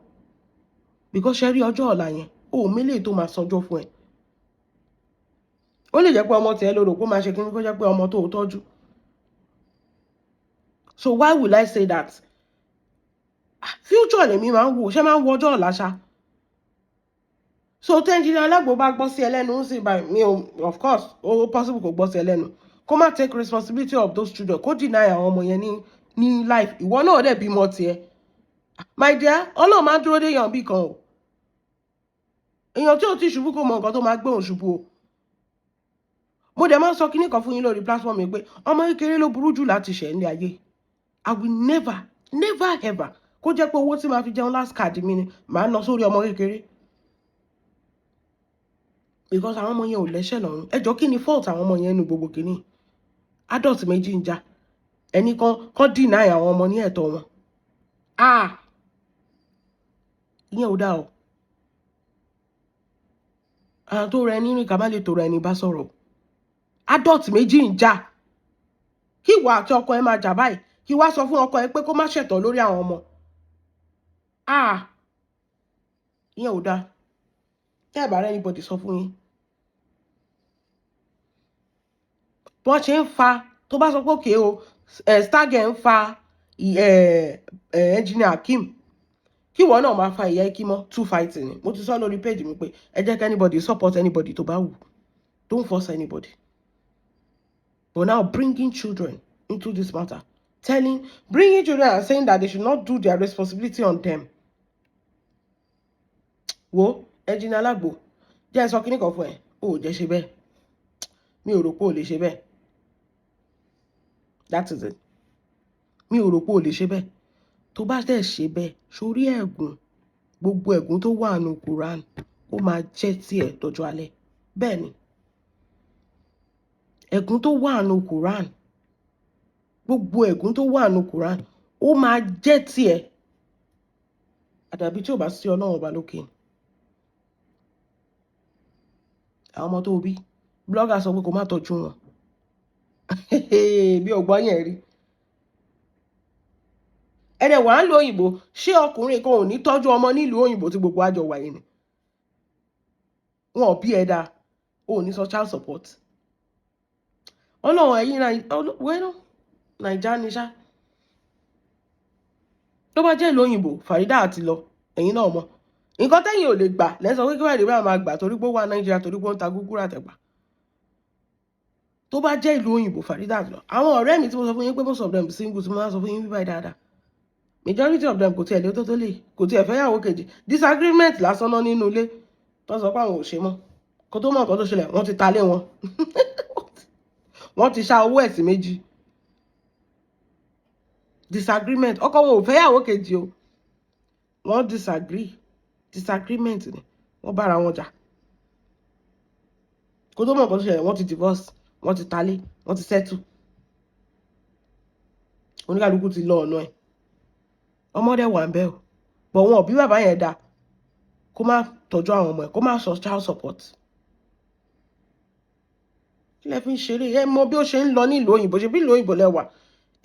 Because ṣe rí ọjọ́ ọ̀la yẹn, o ò mélèé tó máa sanjọ́ fún ẹ. Ó lè jẹ́ pé ọmọ tiẹ̀ lóró kó máa ṣe kíní kó jẹ́ pé ọmọ tó tọ́jú. So why will I say that? Future lèmi máa ń wò, ṣé máa ń wo ọjọ́ ọ̀la ṣá? So engineer Alagbo bá gbọ́ sí ẹlẹ́nu ń sì báyìí, mi ò, of course, ó possible kò gbọ́ sí ẹlẹ́nu. Kó má take responsibility of those children, kó deny àwọn ọmọ yẹn ní life. Ìwọ náà dẹ̀ bímọ tiẹ̀. My dear, Ọlọ́run máa ń dúró dé èèyàn bí kan o. Èèyàn tí ò ti ṣubú kò mọ nǹkan tó máa gbé òun ṣubú o. Mo dẹ̀ máa ń sọ kíní kan fún yín lórí platform mi pé ọmọ kékeré ló burú jù láti ṣẹ̀ ní ayé. I will never ever kó jẹ́ pé owó tí màá fi jẹun last card mi ni màá ná sórí ọmọ kékeré. Because àwọn ọmọ yẹn ò lẹ́ṣẹ̀ lọ́rùn. Ẹ jọ̀ọ́ kí ni fault àwọn ọmọ yẹn nu gbogbo kìíní? Adult méjì ń jà. Ẹni kan deny àwọn ọmọ ní ẹ̀tọ́ wọn. Ìyẹn ò dá o. Àwọn tó rẹ nínú ìka má lè tòrò ẹni bá sọ̀rọ̀. Adult méjì ń jà. Kí ìwọ àti ọkọ ẹ máa jà báyìí. Kí wá sọ fún ọkọ ẹ pé kó má ṣẹ̀tọ́ lórí àwọn ọmọ. Ìyẹn ò dá. Tẹ́ ẹ̀ bá rẹ́ anybody sọ fún yín. Bọ́n ṣe ń fa, tó bá sọ pé òkè o, Stargate ń fa engineer Akim. Kí ìwọ náà máa fa ìyá Ikimo 2 fighting ni. Mo ti sọ lórí page mi pé ẹ jẹ́ kí anybody support anybody tó bá wù. Don't force anybody. But now bringing children into this matter, bringing children and saying that they should not do their responsibility on them. Wo, engineer Alagbo, jẹ́ sọ kíní kan fún ẹ, ó jẹ́ ṣe bẹ́ẹ̀. Mi ò rò pé ó lè ṣe bẹ́ẹ̀. That is it. Mi ò rò pé ó lè ṣe bẹ́ẹ̀. Tó bá dẹ̀ ṣe bẹ́ẹ̀, sórí ẹ̀gún, gbogbo ẹ̀gún tó wà nínú Quran, ó máa jẹ́ tiẹ̀ dọjọ́ alẹ́. Bẹ́ẹ̀ ni. Ẹ̀gún tó wà nínú Quran, gbogbo ẹ̀gún tó wà nínú Quran, ó máa jẹ́ tiẹ̀. Àdàbí tí ò bá sí Ọlọ́run ọba lókè. Àwọn ọmọ tó bí, blogger sọ pé kó má tọ́jú wọn. Bí ọgbọ́n yẹn rí. Ẹ̀dẹ̀ wà ń lo òyìnbó, ṣé ọkùnrin kan ò ní tọ́jú ọmọ nílùú òyìnbó tí gbogbo àjọ wà yìí ni? Wọn ò bí ẹ̀dá, ò ní sọ child support. Ọlọ́run ẹ̀yìn Naija ni ṣá. Tó bá jẹ́ ìlú òyìnbó, Farida àti lọ, ẹ̀yin náà mọ̀. Nǹkan tẹ́yìn ò lè gbà lẹ́sọ̀ pé kí Farida máa gbà torí pé ó wà Nàìjíríà torí pé ó ń ta gúgúrú àtẹ̀pà. tó bá jẹ́ ìlú òyìnbó Farida lọ àwọn ọ̀rẹ́ mi tí mo sọ fún yín pé most of them single tí mo máa sọ fún yín bíbáyìí dáadáa majority of them kò tiẹ̀ lé tó lè kò tiẹ̀ fẹ́ yàwó kejì disagreement lásán náà nínú ilé tó sọ pé àwọn ò ṣe mọ́ kó tó mọ̀ nǹkan tó ṣẹlẹ̀ wọ́n ti ta lé wọn wọ́n ti ṣá owó ẹ̀sìn méjì disagreement ọkọ wọn ò fẹ́ yàwó kejì o wọ́n disagreement ni wọ́n bára wọn jà kó tó mọ̀ nǹkan tó ṣẹlẹ̀ wọ́n ti divorce wọ́n ti ta lé wọ́n ti settle oníkàlùkù ti lọ ọ̀nà ẹ̀ ọmọdé wà ń bẹ́ o bọ̀ wọn bí bàbá yẹn dá kó má tọ́jú àwọn ọmọ ẹ̀ kó má sọ child support kí lẹ fi ń ṣeré ẹ mọ bí ó ṣe ń lọ nílùú òyìnbó ṣe bí ìlú òyìnbó lẹwà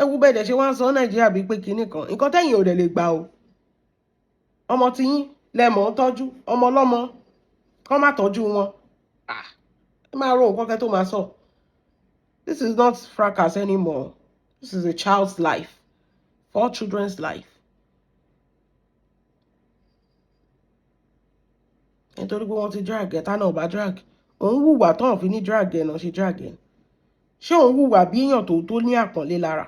ẹ wú bẹ́ẹ̀ dẹ̀ ṣe wá ń sọ Nàìjíríà bíi pé kinní kan nǹkan tẹ́yìn ò dẹ̀ lè gbà o ọmọ tí yín lẹ́mọ̀ ń tọ́jú ọmọ ọlọ́mọ kọ́ má tọ́jú wọn ẹ máa ro nǹkan kẹ́ tó máa sọ this is not fracas anymore this is a child's life 4 children's life. Nítorí pé wọ́n ti drag ẹ̀ tánà ọba drag òun wùwà tán fi ní drag ẹ̀ náà ṣe drag ẹ̀ ṣé òun wùwà bí èèyàn tó ní àpọ́nlé lára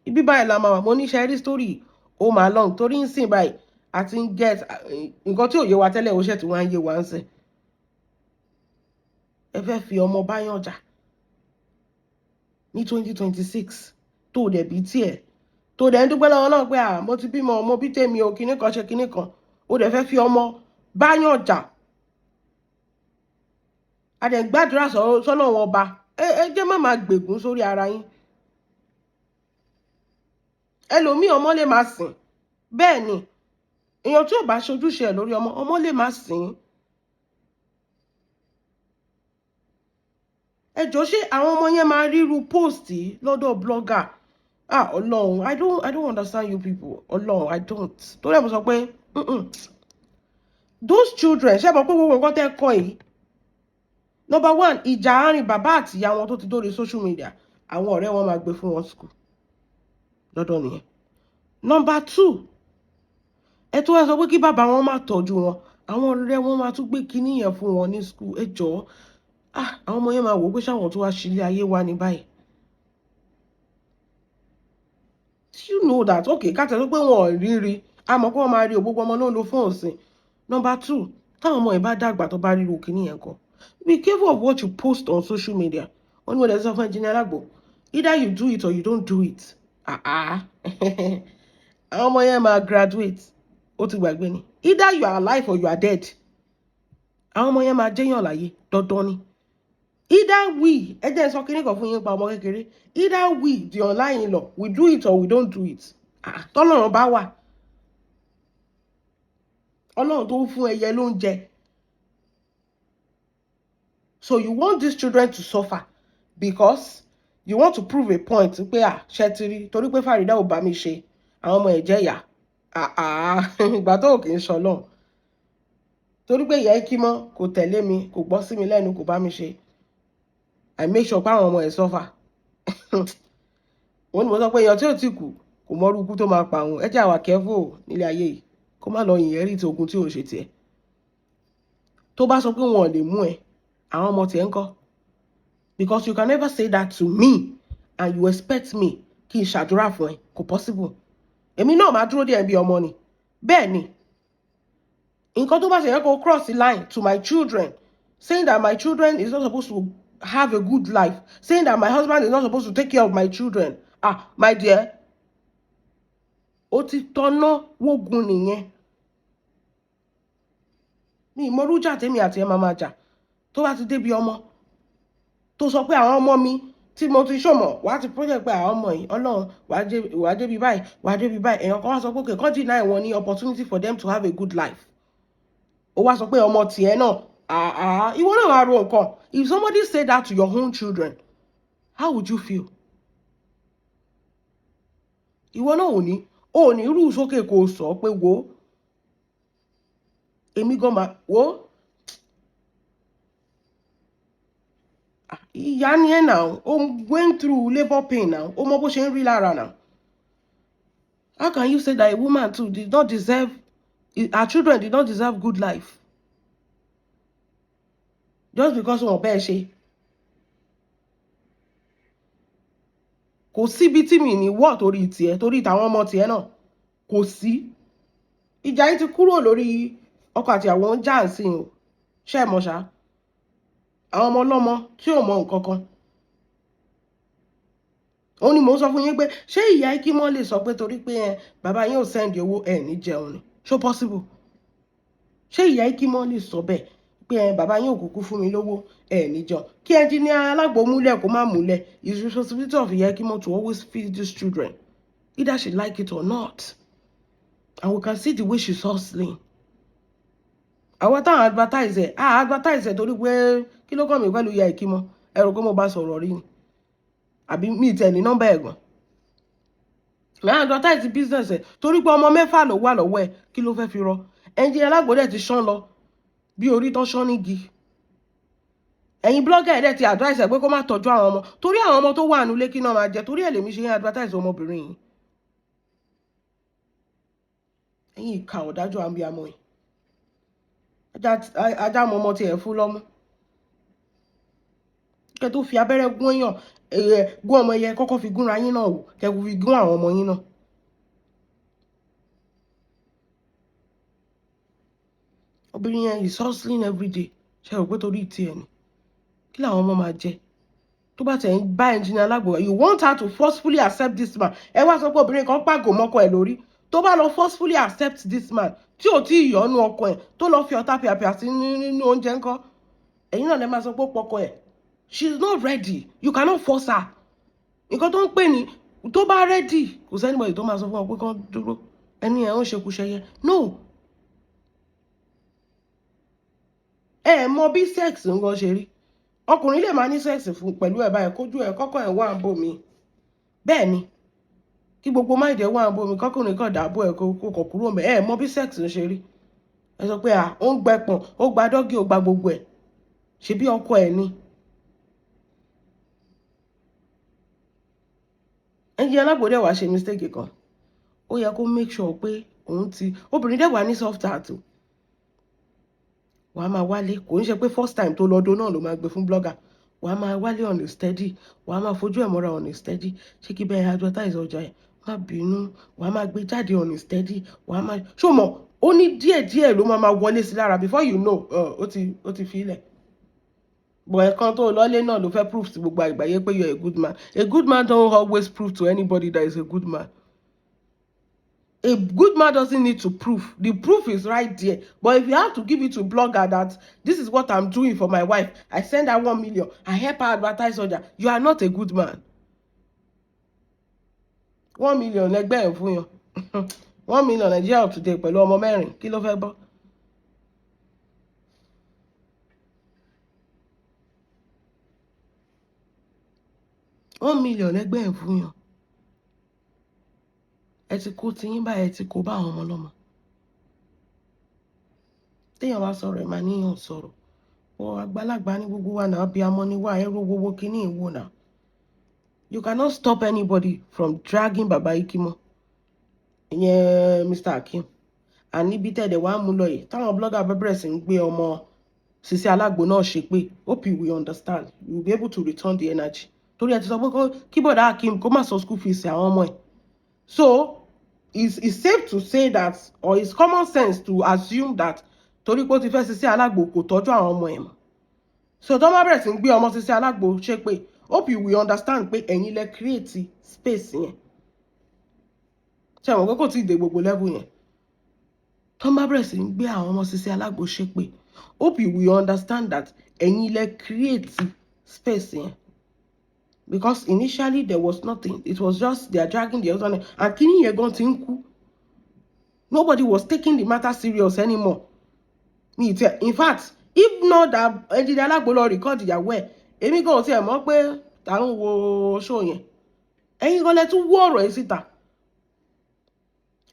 ibi báyìí la máa wà mo níṣẹ́ rí story ó máa long torí ń sìn báyìí àti ń get nǹkan tí ò yé wa tẹ́lẹ̀ ó ṣẹ̀ tí wọ́n á yé wa ń sìn ẹ fẹ́ fi ọmọ báyàn jà ní 2026 tó dẹ̀ bí tiẹ̀ tó dẹ̀ ń dúpẹ́ lọ́wọ́ náà pé mo ti bímọ ọmọ bí tèmi ò kinní kan ṣe kinní kan ó dẹ̀ fẹ́ fi ọmọ báyàn jà a dẹ̀ gbàdúrà sọ́nà wọn ọba ẹ jẹ́ má máa gbègún sórí ara yín ẹlòmíì ọmọ lè máa sìn bẹ́ẹ̀ ni èèyàn tí ò bá ṣojúṣe ẹ̀ lórí ọmọ lè máa sìn ẹ jọ̀ọ́ ṣé àwọn ọmọ yẹn máa ríru post lọ́dọ̀ blogger Ọlọ́run I don't understand you people Ọlọ́run I don't torí ẹ̀ mo sọ pé those children ṣé mo pé gbogbo nǹkan tẹ́ kọ́ yìí number 1 ìjà àárín bàbá àti ìyá wọn tó ti dórí social media àwọn ọ̀rẹ́ wọn máa gbé fún wọn school lọ́dọ̀ nìyẹn number 2 ẹ tó wá sọ pé kí bàbá wọn máa tọ́jú wọn àwọn ọ̀rẹ́ wọn máa tún gbé kinní yẹn fún wọn ní school ẹ jọ̀ọ́ àwọn ọmọ yẹn máa wò pé ṣáwọn tó wá sílé ayé wa ní báyìí you know that okay ká tẹ̀ sọ pé wọn ò rírí àmọ́ pé wọ́n máa rí gbogbo ọmọ náà lo fóònù sí number 2 táwọn ọmọ yẹn bá dàgbà tó bá ríru kinní yẹn kọ́ be careful of what you post on social media wọ́n ní wọ́n dẹ̀ sọ fún engineer Alagbo either you do it or you don't do it àwọn ọmọ yẹn máa graduate ó ti gbàgbé ni either you are alive or you are dead àwọn ọmọ yẹn máa jẹ́yàn láyé dandan ni either we ẹ jẹ́ sọ kíní kan fún yín pa ọmọ kékeré either we the online law we do it or we don't do it tọ́lọ́run bá wà ọlọ́run tó ń fún ẹyẹ lóúnjẹ so you want these children to suffer because you want to prove a point pé ṣe ti rí torí pé Farida ò bá mi ṣe àwọn ọmọ ẹ̀ jẹ́ ìyà ìgbà tó kì í ṣọlọ́run torí pé ìyá Ikimo kò tẹ̀lé mi kò gbọ́ sí mi lẹ́nu kò bá mi ṣe I make sure pé àwọn ọmọ ẹ̀ suffer wọ́n ní mo sọ pé èèyàn tí ò tí kù kò mọ́rú ikú tó máa pa àwọn ẹ jẹ́ àwa careful nílé ayé yìí kó má lọ inherit ogun tí ò ń ṣe tiẹ̀ tó bá sọ pé wọn ò lè mú ẹ àwọn ọmọ tiẹ̀ ń kọ́ because you can never say that to me and you expect me kí n ṣàdúrà fún ẹ kò possible èmi náà máa dúró díẹ̀ bí ọmọ ni bẹ́ẹ̀ ni nǹkan tó bá ṣe yẹ kó cross the line to my children saying that my children is not supposed to have a good life saying that my husband is not supposed to take care of my children my dear ó ti tọ́nà wógun nìyẹn ní ìmọ̀rújà tèmi àti ẹ máa jà tó bá ti débi ọmọ tó sọ pé àwọn ọmọ mi tí mo ti ṣọmọ wàá ti project pé àwọn ọmọ yìí Ọlọ́run wàá débi báyìí èèyàn kan wá sọ pé kàn deny wọn ní opportunity for them to have a good life ó wá sọ pé ọmọ tiẹ̀ náà ìwọ náà wàá ro nǹkan if somebody say that to your own children how would you feel ìwọ náà ò ní rú sókè kó sọ pé wo èmi gan máa wo ìyá ni ẹ náà ó going through labour pain náà ó mọ bó ṣe ń rí lára náà how can you say that a woman too did not deserve her children did not deserve good life just because wọn bẹ́ẹ̀ ṣe kò síbi tí mi ní wọ́ torí tiẹ̀ torí tàwọn ọmọ tiẹ̀ náà kò sí. Ìjà yìí ti kúrò lórí ọkọ àti ìyàwó ń jà sí o ṣe mọ̀ ṣá àwọn ọmọ ọlọ́mọ tí ò mọ nǹkan kan. Òun ni mò ń sọ fún yín pé ṣé ìyá Ikimo lè sọ pé torí pé bàbá yín ò sẹ́ndì owó ní jẹun ni ṣó possible? Ṣé ìyá Ikimo lè sọ bẹ́ẹ̀ pé bàbá yín ò kúkú fún mi lówó ní jẹun? Kí ẹnjíníà Alagbo múlẹ̀ kó má múlẹ̀, it's responsibility of ìyá Ikimo to always feed these children either she like it or not, and we can see the way she's hustling. Àwọn táwọn advertise advertise torí pé kí ló kàn mí pẹ̀lú ìyá Ikimo? Ẹ rò pé mo bá sọ̀rọ̀ rí ni àbí mi tẹ̀ ní nọ́mbà ẹ̀gbọ́n? Mẹ́ advertise business torí pé ọmọ 6 ló wà lọ́wọ́ kí ló fẹ́ fi rọ? Ẹnjíníà Alagbo dẹ̀ ti ṣán lọ bí orí tán ṣán nígi. Ẹ̀yin blogger dẹ̀ ti advise pé kó má tọ́jú àwọn ọmọ torí àwọn ọmọ tó wà nílé kí náà máa jẹ torí ẹ̀ lèmi ṣe advertise ọmọbìnrin yìí. Ẹ̀yin ìka ọ̀dájú àmì àmọ́ yìí. Ajá mọ ọmọ tiẹ̀ fún lọ́mú. Kẹ́ tó fi abẹ́rẹ́ gún èèyàn gún ọmọ yẹn kọ́kọ́ fi gúnra yín náà wò kẹ́ kó fi gún àwọn ọmọ yín náà. Obìnrin yẹn is hustling every day. Ṣé rò pé torí tiẹ̀ ni? Kí làwọn ọmọ máa jẹ? Tó bá tẹ̀ ń bá ẹnjíníà Alagbo, you want her to forcefully accept this man. Ẹ wá sọ pé obìnrin kan pàgò mọ́kọ ẹ̀ lórí. Tó bá lọ forcefully accept this man tí ò tí ì yọnu ọkọ ẹ̀ tó lọ fi ọ̀tá pìàpìà sí nínú oúnjẹ ńkọ́. Ẹ̀yin náà lè máa sọ pé ó pọkọ ẹ̀. She is not ready. You cannot force her. Nǹkan tó ń pè ní tó bá ready kò sẹ́nibọ̀dì tó máa sọ fún ọ pé kán dúró. Ẹni ẹ̀ ń ṣekúṣẹyẹ. No. Mọ bí sex nǹkan ṣe rí. Ọkùnrin lè máa ní sex fún pẹ̀lú ẹ̀ báyìí kójú ẹ̀ kọ́kọ́ ẹ̀ wà ń bò mí. Bẹ́ẹ̀ ni kí gbogbo máìdì ẹ̀ wà ń bò mí kọ́kùnrin kan dàbò ẹ̀ kó kọ̀ kúrò mẹ́. Mọ bí sex ń ṣe rí. Ẹ sọ pé ó ń gbẹpọ̀n ó gba dọ́gì ó gba gbogbo ẹ̀ ṣe bí ọkọ ẹ̀ ni. Ẹnjíníà Alagbo dẹ̀ wá ṣe mistake kan. Ó yẹ kó make sure pé obìnrin dẹ̀ wà ní soft heart o. Wà á máa wálé kò ń ṣe pé first time tó lọ́dún náà ló máa gbé fún blogger. Wà á máa wálé on a steady. Wà á máa fojú ẹ̀ mọ́ra on a steady. Ṣé kí bẹ́ẹ̀ advertise ọjà ẹ̀ má bínú. Wà á máa gbé jáde on a steady. Wà á máa ṣó mọ̀ ó ní díẹ̀díẹ̀ ló máa wọlé sí lára before you know ó ti fi ilẹ̀. Bọ̀ ẹ̀kan tó lọ́lé náà ló fẹ́ prove sí gbogbo àgbáyé pé you're a good man. A good man don't always prove to anybody that is a good man. A good man doesn't need to prove. The proof is right there. But if you have to give it to a blogger that this is what I'm doing for my wife, I send her 1 million, I help her advertise ọjà, you are not a good man. 1 million ẹgbẹ́ ẹ̀ fún yàn. 1 million Nigeria today pẹ̀lú ọmọ 4 kí ló fẹ́ bọ́? $1 million ẹgbẹ́ ẹ̀ fún yàn. Ẹ ti kó tiyín báyìí ẹ ti kó bá àwọn ọmọ ọlọ́mọ. Téèyàn wá sọ̀rọ̀ ẹ̀ máa níyàn sọ̀rọ̀. Àgbàlagbà ní gbogbo wa náà bí amọ́ ní wá ẹrú gbogbo kíní ìwò náà. You cannot stop anybody from dragging Baba Ikimo. Ìyẹn Mr. Akim. And níbi tẹ̀dẹ̀ wá mú lọ yìí táwọn blogger bẹ̀rẹ̀ sí ń gbé ọmọ Sisi Alagbo náà ṣe pé hope you will understand. You will be able to return the energy. Torí ẹ ti sọ pé kí bọ̀dá Akim kó má sọ school fees àwọn ọmọ ẹ̀. So it's safe to say that, or it's common sense to assume that torí pé ó ti fẹ́ Sisi Alagbo kò tọ́jú àwọn ọmọ ẹ̀ mọ́. So tó má bẹ̀rẹ̀ sí ń gbé ọmọ Sisi Alagbo ṣe pé hope you will understand pé ẹ̀yin lẹ create space yẹn. Ṣé àwọn kókò tí ì dé gbogbo level yẹn. Tó má bẹ̀rẹ̀ sí ń gbé àwọn ọmọ Sisi Alagbo ṣe pé hope you will understand that ẹ̀yin lẹ create space yẹn. Because initially there was nothing. It was just they are dragging the other and kíní yẹn gan ti ń kú. Nobody was taking the matter serious anymore. In fact, if not that Ẹnjíníà Alagbo lọ record ìyàwó ẹ̀, èmi gan ò tiẹ̀ mọ̀ pé ta ń wo show yẹn. Ẹ̀yin gan lẹ tún wọ́ ọ̀rọ̀ ẹ̀ síta.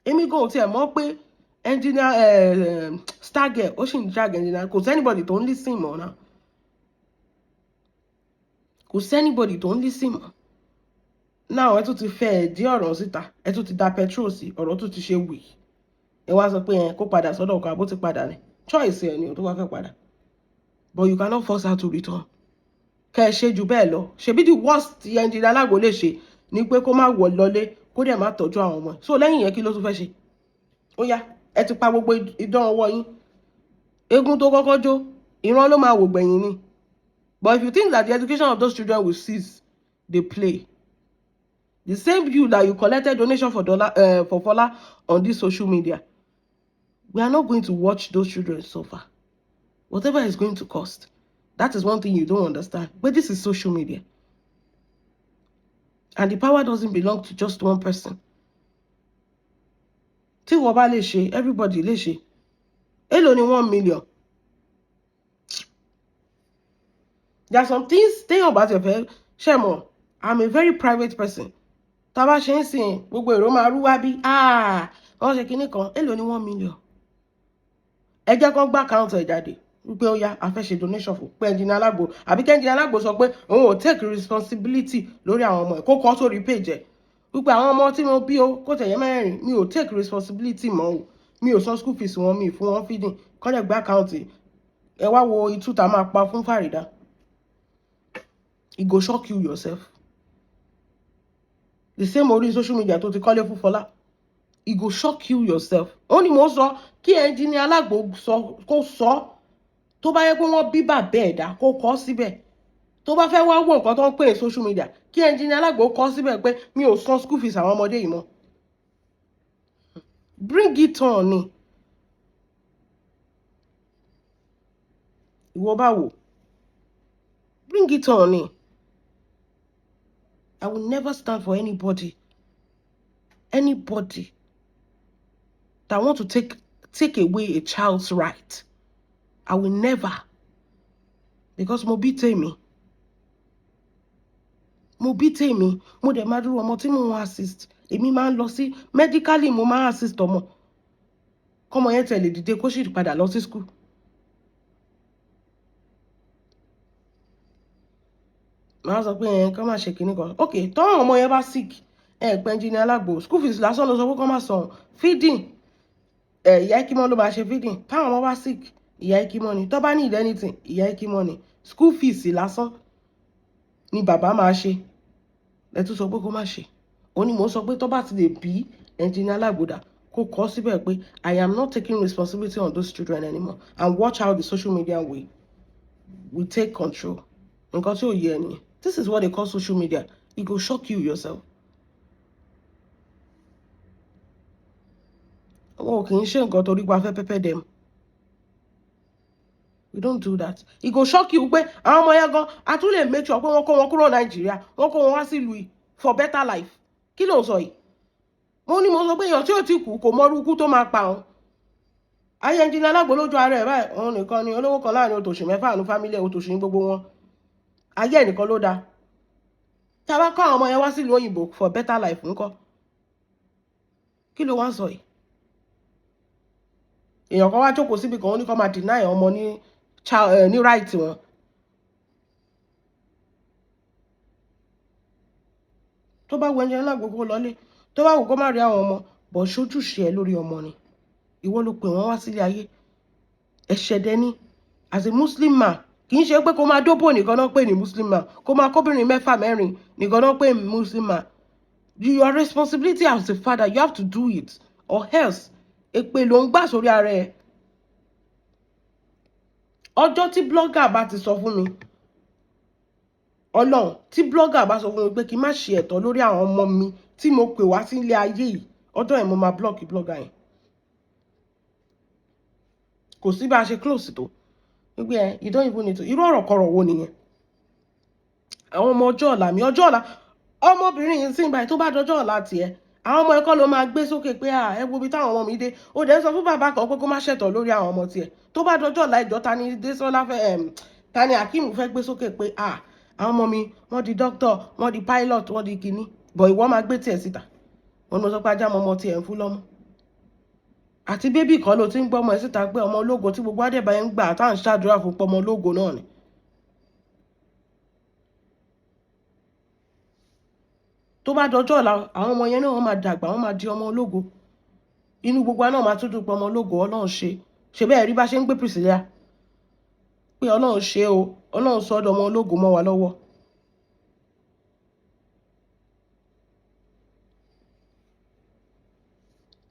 Èmi gan ò tiẹ̀ mọ̀ pé Ẹnjíníà Stargirl ó sì ń drag Ẹnjíníà. Kò sí anybody tó ń listen mọ́ náà. Kò sí anybody tó ń listen mọ́. Now ẹ tún ti fẹ́ ẹ̀ dí ọ̀rọ̀ síta. Ẹ tún ti da petrol sí ọ̀rọ̀ tún ti ṣe wì. Ẹ wá sọ pé kó padà sọ́dọ̀ ọkọ àbó ti padà ni. Choice ẹ̀ ni tó wá fẹ́ padà. But you cannot force her to return. Kẹ́ ẹ ṣe jù bẹ́ẹ̀ lọ. Ṣebí the worst tí Ẹnjíníà Alagbo lè ṣe ní pé kó má wọ̀ lọlé kó dẹ̀ má tọ́jú àwọn ọmọ so lẹ́yìn yẹn kí ló tún fẹ́ ṣe ó yá ẹ ti pa gbogbo idán ọwọ́ yín eégún tó kọ́kọ́ jó ìran ló máa wò gbẹ̀yìn ni but if you think that the education of those children will cease they play the same you that you collected donation for Fola on this social media we are not going to watch those children suffer whatever it's going to cost. That is one thing you don't understand. But this is social media. And the power doesn't belong to just one person. Tí wọ́n bá lè ṣe, everybody lè ṣe. Èló ni 1 million. There are some things téèyàn bá ti fẹ́ ṣe mọ̀. I'm a very private person. Tá bá ṣe ń sìn, gbogbo èrò máa rú wá bí. Wọ́n ṣe kinní kan. Èló ni 1 million. Ẹ jẹ́ kó gbá account ẹ̀ jáde. Wípé ó yá a fẹ́ ṣe donation fún pé Engineer Alagbo àbí Engineer Alagbo sọ pé òun ò take responsibility lórí àwọn ọmọ ẹ̀ kó kọ́ sórí page ẹ̀ wípé àwọn ọmọ tí mo bí o kó tẹ̀yẹ mẹ́rin mi ò take responsibility mọ́ o mi ò san school fees wọn mi fún wọn feeding kọ́lẹ̀ gbé account ẹ wá wo itú tá máa pa fún Farida it go shock you yourself the same orí social media tó ti kọ́lé fún Fọlá it go shock you yourself ó ní mo sọ kí Engineer Alagbo kó sọ tó bá yẹ pé wọ́n bí bàbá ẹ̀dá kó kọ síbẹ̀ tó bá fẹ́ wá wọ nǹkan tó ń pè ní social media kí Engineer Alagbo kọ síbẹ̀ pé mi ò san school fees àwọn ọmọdé yìí mọ́ bring it on ni ìwọ bá wò bring it on ni I will never stand for anybody that want to take away a child's right. I will never. Because mo bí tèmi. Mo dẹ̀ máa dúró ọmọ tí mo ń assist. Èmi máa ń lọ sí medically mo máa assist ọmọ. Kọ́mọ yẹn tẹ̀lé dìde kó sì padà lọ sí school. Màá sọ pé kọ́ máa ṣe kinní kan. Okay, tọ́wọ́n ọmọ yẹn bá sick. Pé Engineer Alagbo school fees lásán ló sọ pé kọ́ máa san feeding. Ìyá Ikimo ló máa ṣe feeding. Táwọn ọmọ bá sick. Ìyá Ikimo ni tó bá need anything ìyá Ikimo ni school fees lásán ni bàbá máa ṣe ẹ tún sọ pé kó má ṣe ó ní mo sọ pé tó bá ti lè bí Engineer Alagbo kó kọ síbẹ̀ pé I am not taking responsibility on those children anymore and watch how the social media will take control nǹkan tí ò yẹ ni this is what they call social media it go shock you yourself. Wọn ò kì í ṣe nǹkan torí pa fẹ́ pẹ́pẹ́ dem. We don't do that. It go shock you pé àwọn ọmọ yẹn gan a tún lè make sure pé wọ́n kó wọn kúrò Nàìjíríà wọ́n kó wọn wá sí ìlú for better life. Kí ló ń sọ yìí? Mo sọ pé èèyàn tí ò ti kú kò mọ irú tó máa pa òun. Ayé Engineer Alagbo lójú ara ẹ̀ báyìí òun nìkan ni olówó kan láàrin òtòṣì mẹ́fà ní family òtòṣì ní gbogbo wọn. Ayé ẹ̀ nìkan ló dáa. Tá bá kó àwọn ọmọ yẹn wá sí ìlú òyìnbó for better life ńkọ́. Kí ló wá ń sọ yìí? Èèyàn kan wá jókòó síbi kan ó ní kó máa deny ọmọ ní right wọn. Tó bá wo Engineer Alagbo kó lọlé tó bá wù kó má rí àwọn ọmọ bọ̀ ṣojúṣe ẹ lórí ọmọ ni ìwọ ló pè wọ́n wá sílé ayé ẹ̀ṣẹ̀ dẹni as a Muslim man kì í ṣe pé kó máa dóbò nìkan náà pè ní Muslim man kó máa kóbìnrin mẹ́fà mẹ́rin nìkan náà pè ní Muslim man your responsibility as a father you have to do it or else èpè ló ń gbà sórí ara ẹ. Ọjọ́ tí blogger bá ti sọ fún mi Ọlọ́run tí blogger bá sọ fún mi pé kí n má ṣe ẹ̀tọ́ lórí àwọn ọmọ mi tí mo pè wá sí ilé ayé yìí ọjọ́ yẹn mo máa block blogger yẹn. Kò sí bá a ṣe close tó wípé you don't even need to irú ọ̀rọ̀ kọ̀rọ̀ wo nìyẹn. Àwọn ọmọ ọjọ́ ọ̀la mi ọjọ́ ọ̀la ọmọbìnrin yìí sìn báyìí tó bá dọjọ́ ọ̀la tiẹ̀ àwọn ọmọ ẹ̀kọ́ ló máa gbé sókè pé ẹ wo ibi táwọn ọmọ mi dé ó dẹ̀ ń sọ fún bàbá kan pé kó má ṣẹ̀tọ́ lórí àwọn ọmọ tiẹ̀ tó bá dọjọ́ ọ̀la ìjọ ta ni Désọ́lá fẹ́ ta ni Akeem fẹ́ gbé sókè pé àwọn ọmọ mi wọ́n di doctor wọ́n di pilot wọ́n di kinní bọ̀ ìwọ máa gbé tiẹ̀ síta wọn ló sọ pé ajá ọmọ tiẹ̀ ń fún lọ́mú àti bébì kan ló ti ń gbọ́ ọmọ ẹ̀ síta pé ọmọ ológo tí gbogbo àdẹ̀bà yẹn ń gbà tá à ń ṣàdúrà fún pọ́ ọmọ ológo náà ni. Tó bá dọjọ́ ọ̀la àwọn ọmọ yẹn náà wọ́n máa dàgbà wọ́n máa di ọmọ ológo inú gbogbo náà máa tún dùn pé ọmọ ológo Ọlọ́run ṣe bẹ́ẹ̀ rí bá ṣe ń gbé Priscilla pé Ọlọ́run ṣe o Ọlọ́run sọ ọ́dọ̀ ọmọ ológo mọ́ wa lọ́wọ́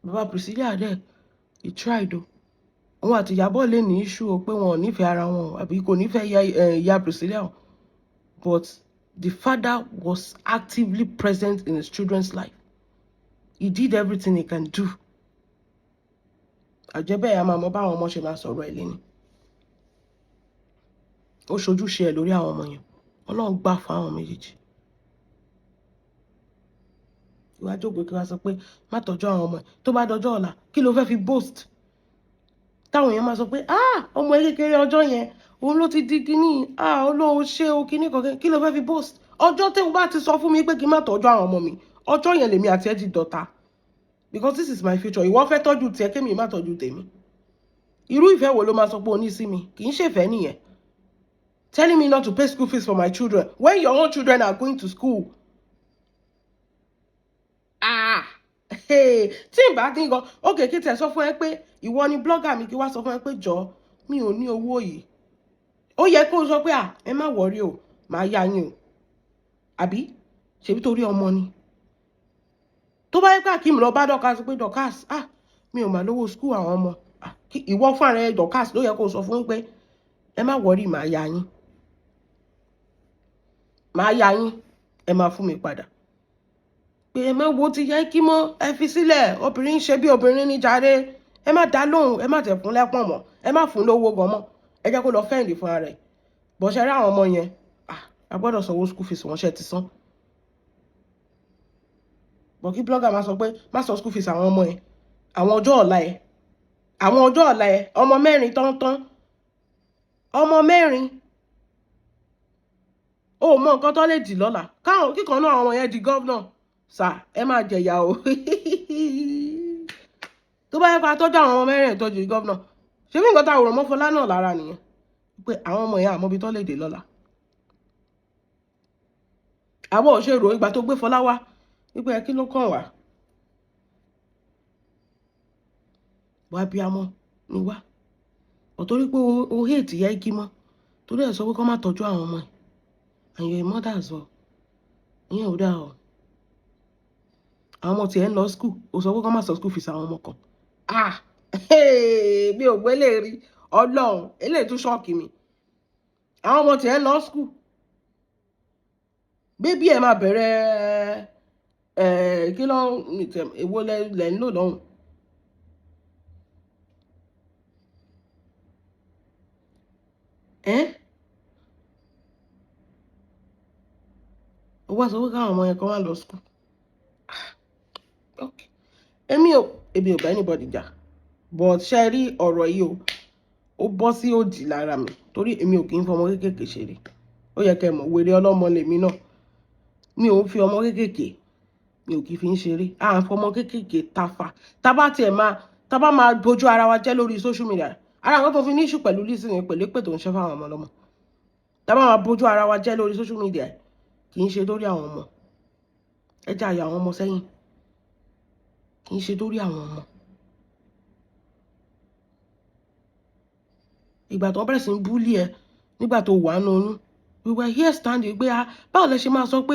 bàbá Priscilla dẹ̀ he tried o òun àti Ìyábọ̀ lè ní issue o pé wọn ò nífẹ̀ẹ́ ara wọn àbí kò nífẹ̀ẹ́ ìyá Priscilla o but the father was actively present in his children's life. He did everything he can do. Àjẹbẹ́ ẹ̀ máa mọ báwọn ọmọ ṣe máa sọ̀rọ̀ ẹ̀ lẹ́ni. Ó ṣojúṣe ẹ̀ lórí àwọn ọmọ yẹn. Ọlọ́run gbà fún àwọn méjèèjì. Ìwájú ògbé kí wá sọ pé má tọ́jú àwọn ọmọ ẹ̀. Tó bá dọjọ́ ọ̀la, kí ló fẹ́ fi boast? Táwọn èèyàn máa sọ pé ọmọ ẹ̀ kékeré ọjọ́ yẹn, òun ló ti di kíní, olóhùn ṣé o kíní kankan, kí ló fẹ́ fi boast? Ọjọ́ tí o bá ti sọ fún mi pé kí n má tọ́jú àwọn ọmọ mi, ọjọ́ yẹn lèmi àti ẹ ti dọ̀tá. Because this is my future. Ìwọ fẹ́ tọ́jú tiẹ̀ kémi má tọ́jú tèmi. Irú ìfẹ́ wo ló máa sọ pé o ní sí mi? Kì í ṣèfẹ́ nìyẹn. Telling me not to pay school fees for my children when your own children are going to school. Tí n bá dín gan, okay, kí tẹ̀ sọ fún ẹ pé ìwọ ni blogger mi kí wá sọ fún ẹ pé jọ mi ò ní owó yìí. Ó yẹ kó sọ pé ẹ má worry o, màá yá yín o. Àbí ṣebí torí ọmọ ni. Tó bá yẹ pé Akim lọ bá Dorcas pé Dorcas mi ò mà lówó school àwọn ọmọ. Ìwọ fún ara ẹ Dorcas ló yẹ kó sọ fún pé ẹ má worry, màá yá yín. Màá yá yín, ẹ máa fún mi padà. Pé ẹ má wo ti yá Ikimo, ẹ fi sílẹ̀, obìnrin ṣe bí obìnrin ní jàre. Ẹ má dá lóhùn, ẹ má tẹ̀ fún lẹ́pọ̀n mọ́, ẹ má fún lówó gan mọ́. Ẹ jẹ́ kó lọ fẹ́ǹdì fún ara ẹ̀. Bọ̀ṣẹ́ rí àwọn ọmọ yẹn, a gbọ́dọ̀ sanwó school fees wọn ṣe ti san. Bọ̀ kí blogger máa sọ pé má sọ school fees àwọn ọmọ ẹ̀, àwọn ọjọ́ ọ̀la ẹ̀, ọmọ mẹ́rin tán. Ọmọ mẹ́rin. O mọ nǹkan tó lè dì lọ́la. Kíkan náà àwọn yẹn di governor. Sà, ẹ máa jẹ̀yà o. Tó bá yẹ pé atọ́jú àwọn ọmọ mẹ́rin tó di governor. Ṣé bí nǹkan tá àwòrán mọ́ Fọlá náà lára nìyẹn? Pé àwọn ọmọ yẹn àmọ́ bí tó lè dè lọ́la. Àwọn òṣèrò ìgbà tó gbé Fọlá wá wípé kí ló kàn wá. Wá bí amọ́ ni wá. Ọ̀tọ́rí pé o hate ìyá Ikimo. Torí ẹ̀ sọ pé kó má tọ́jú àwọn ọmọ ẹ̀. And you're a mother as well. Ìyẹn ò dáa o. Àwọn ọmọ tí ẹ ń lọ school, o sọ pé kó má sọ school fees àwọn ọmọ kan. Mi ò gbélé rí. Ọlọ́run, eléyìí tún ṣọ́ọ̀kì mi. Àwọn ọmọ tí ẹ ń lọ school. Bébí ẹ máa bẹ̀rẹ̀ kí ló èwo lẹ ń lò lọ́hùn. Ó wá sọ pé káwọn ọmọ yẹn kan wá lọ school. Okay. Èmi ò bá anybody jà. But ṣe rí ọ̀rọ̀ yìí ó bọ́ sí òdì lára mi. Torí èmi ò kì í fọmọ kéékèèké ṣeré. Ó yẹ kẹ́ mọ̀ wèrè ọlọ́mọ lèmi náà. Mi ò fi ọmọ kéékèèké, mi ò kì í fi ń ṣeré. À ń fọmọ kéékèèké tafa. Tá bá máa bójú ara wa jẹ́ lórí social media. Ara àwọn tó fi ní issue pẹ̀lú listening pẹ̀lú pé tó ń ṣe fáwọn ọmọ lọ́mọ. Tá bá máa bójú ara wa jẹ́ lórí social media kì í ṣe lórí àwọn ọmọ. Ẹ jẹ́ àyà àwọn ọmọ sẹ́yìn. Kì í ṣe lórí àwọn ọmọ. Ìgbà tó bẹ̀rẹ̀ sí ń búlì ẹ nígbà tó wà nínú oyún. We were here standing pé báwo lẹ ṣe máa sọ pé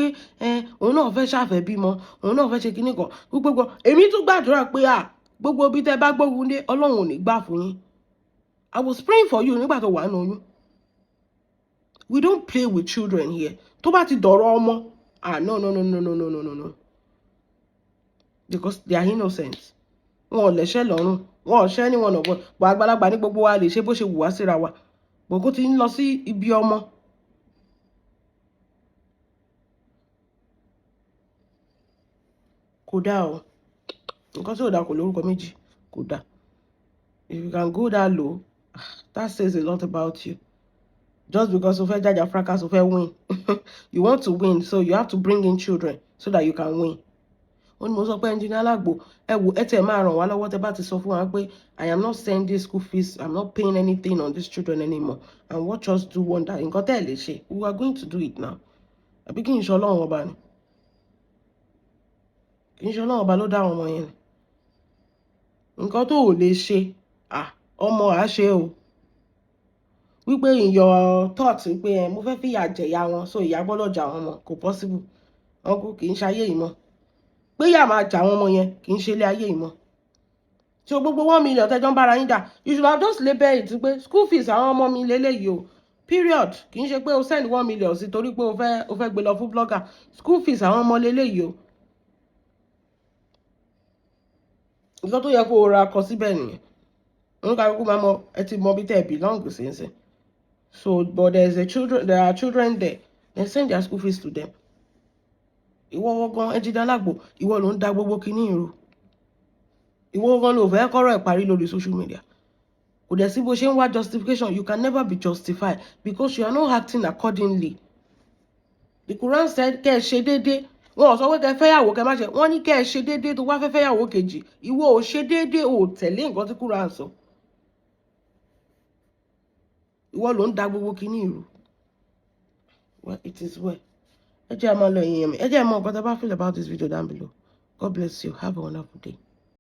òun náà fẹ́ ṣàfẹ́ bímọ, òun náà fẹ́ ṣe kíní kan. Gbogbo èmi tún gbàdúrà pé gbogbo bí tẹ́ bá gbógun dé Ọlọ́run ò ní gbà fún yín. I was praying for you nígbà tó wà nínú oyún. We don't play with children here. Tó bá ti dọ̀rọ̀ ọmọ, no. Because they are innocent. Wọn ò lẹ́ṣẹ̀ lọ́rùn. Wọn ò ṣẹ́ ní wọn ọ̀bọ̀. Bọ̀ àgbàlagbà ní gbogbo wa lè ṣe bó ṣe wù wá síra wa. Bọ̀ kó ti ń lọ sí ibi ọmọ. Kò dáa o. Nǹkan tí ò dáa kò lórúkọ méjì. Kò dáa. If you can go that low, that says a lot about you. Just because o fẹ́ jàjà fracas, o fẹ́ win. You want to win, so you have to bring in children so that you can win. Ó ní mo sọ pé engineer Alagbo, ẹ wò ẹ tẹ̀ máa ràn wá lọ́wọ́ tẹ́ bá ti sọ fún wa pé I am not sending school fees, I'm not paying anything on these children anymore, and watch us do wonder. Nǹkan tẹ́ ẹ lè ṣe, we are going to do it now. Àbí kí n ṣe Ọlọ́run ọba ni? Kì í ṣe Ọlọ́run ọba ló dá àwọn ọmọ yẹn ni. Nǹkan tó ò lè ṣe, ọmọ á ṣe o. Wípé in your thoughts wípé mo fẹ́ fìyà jẹ̀yà wọn, so ìyà gbọ́dọ̀ jà wọn mọ́, kò possible. Wọn kò kì í ṣe ayé yìí mọ́. Pé yà máa jà wọn mọ́ yẹn kì í ṣe ilé ayé yìí mọ́. So gbogbo 1 million tẹ́jọ́ ń bára yín jà, you should have just label it pé school fees àwọn ọmọ mi lélẹ́yìí o period. Kì í ṣe pé o send 1 million sí torí pé o fẹ́ gbé lọ fún blogger. School fees àwọn ọmọ lélẹ́yìí o. Nǹkan tó yẹ kó o ra kọ síbẹ̀ nìyẹn. Oníkàlùkù máa mọ ẹ ti mọ bí tẹ́ ẹ belong sí ń sìn. So but there are children there. Then send their school fees to them. Ìwọ gan Ẹnjìnìá Alagbo, ìwọ ló ń da gbogbo kinní ìrù. Ìwọ gan ló fẹ́ kọ́rọ̀ ẹ̀ parí lórí social media. Kò dẹ̀ sí bó ṣe ń wá justification, you can never be justified because you are not acting accordingly. The Quran said kẹ́ ẹ ṣe déédéé. Wọ́n ò sọ pé kẹ́ fẹ́yàwó kẹ́ má ṣe. Wọ́n ní kẹ́ ẹ ṣe déédéé tó wá fẹ́ fẹ́yàwó kejì. Ìwọ ò ṣe déédéé, ò tẹ̀lé nǹkan tí Quran sọ. Ìwọ ló ń da gbogbo kinní ìrù. Well, it is well. Ẹ jẹ́ a máa lọ ìyẹn mi. Ẹ jẹ́ a mọ nǹkan tí a bá feel about this video down below. God bless you. Have a wonderful day.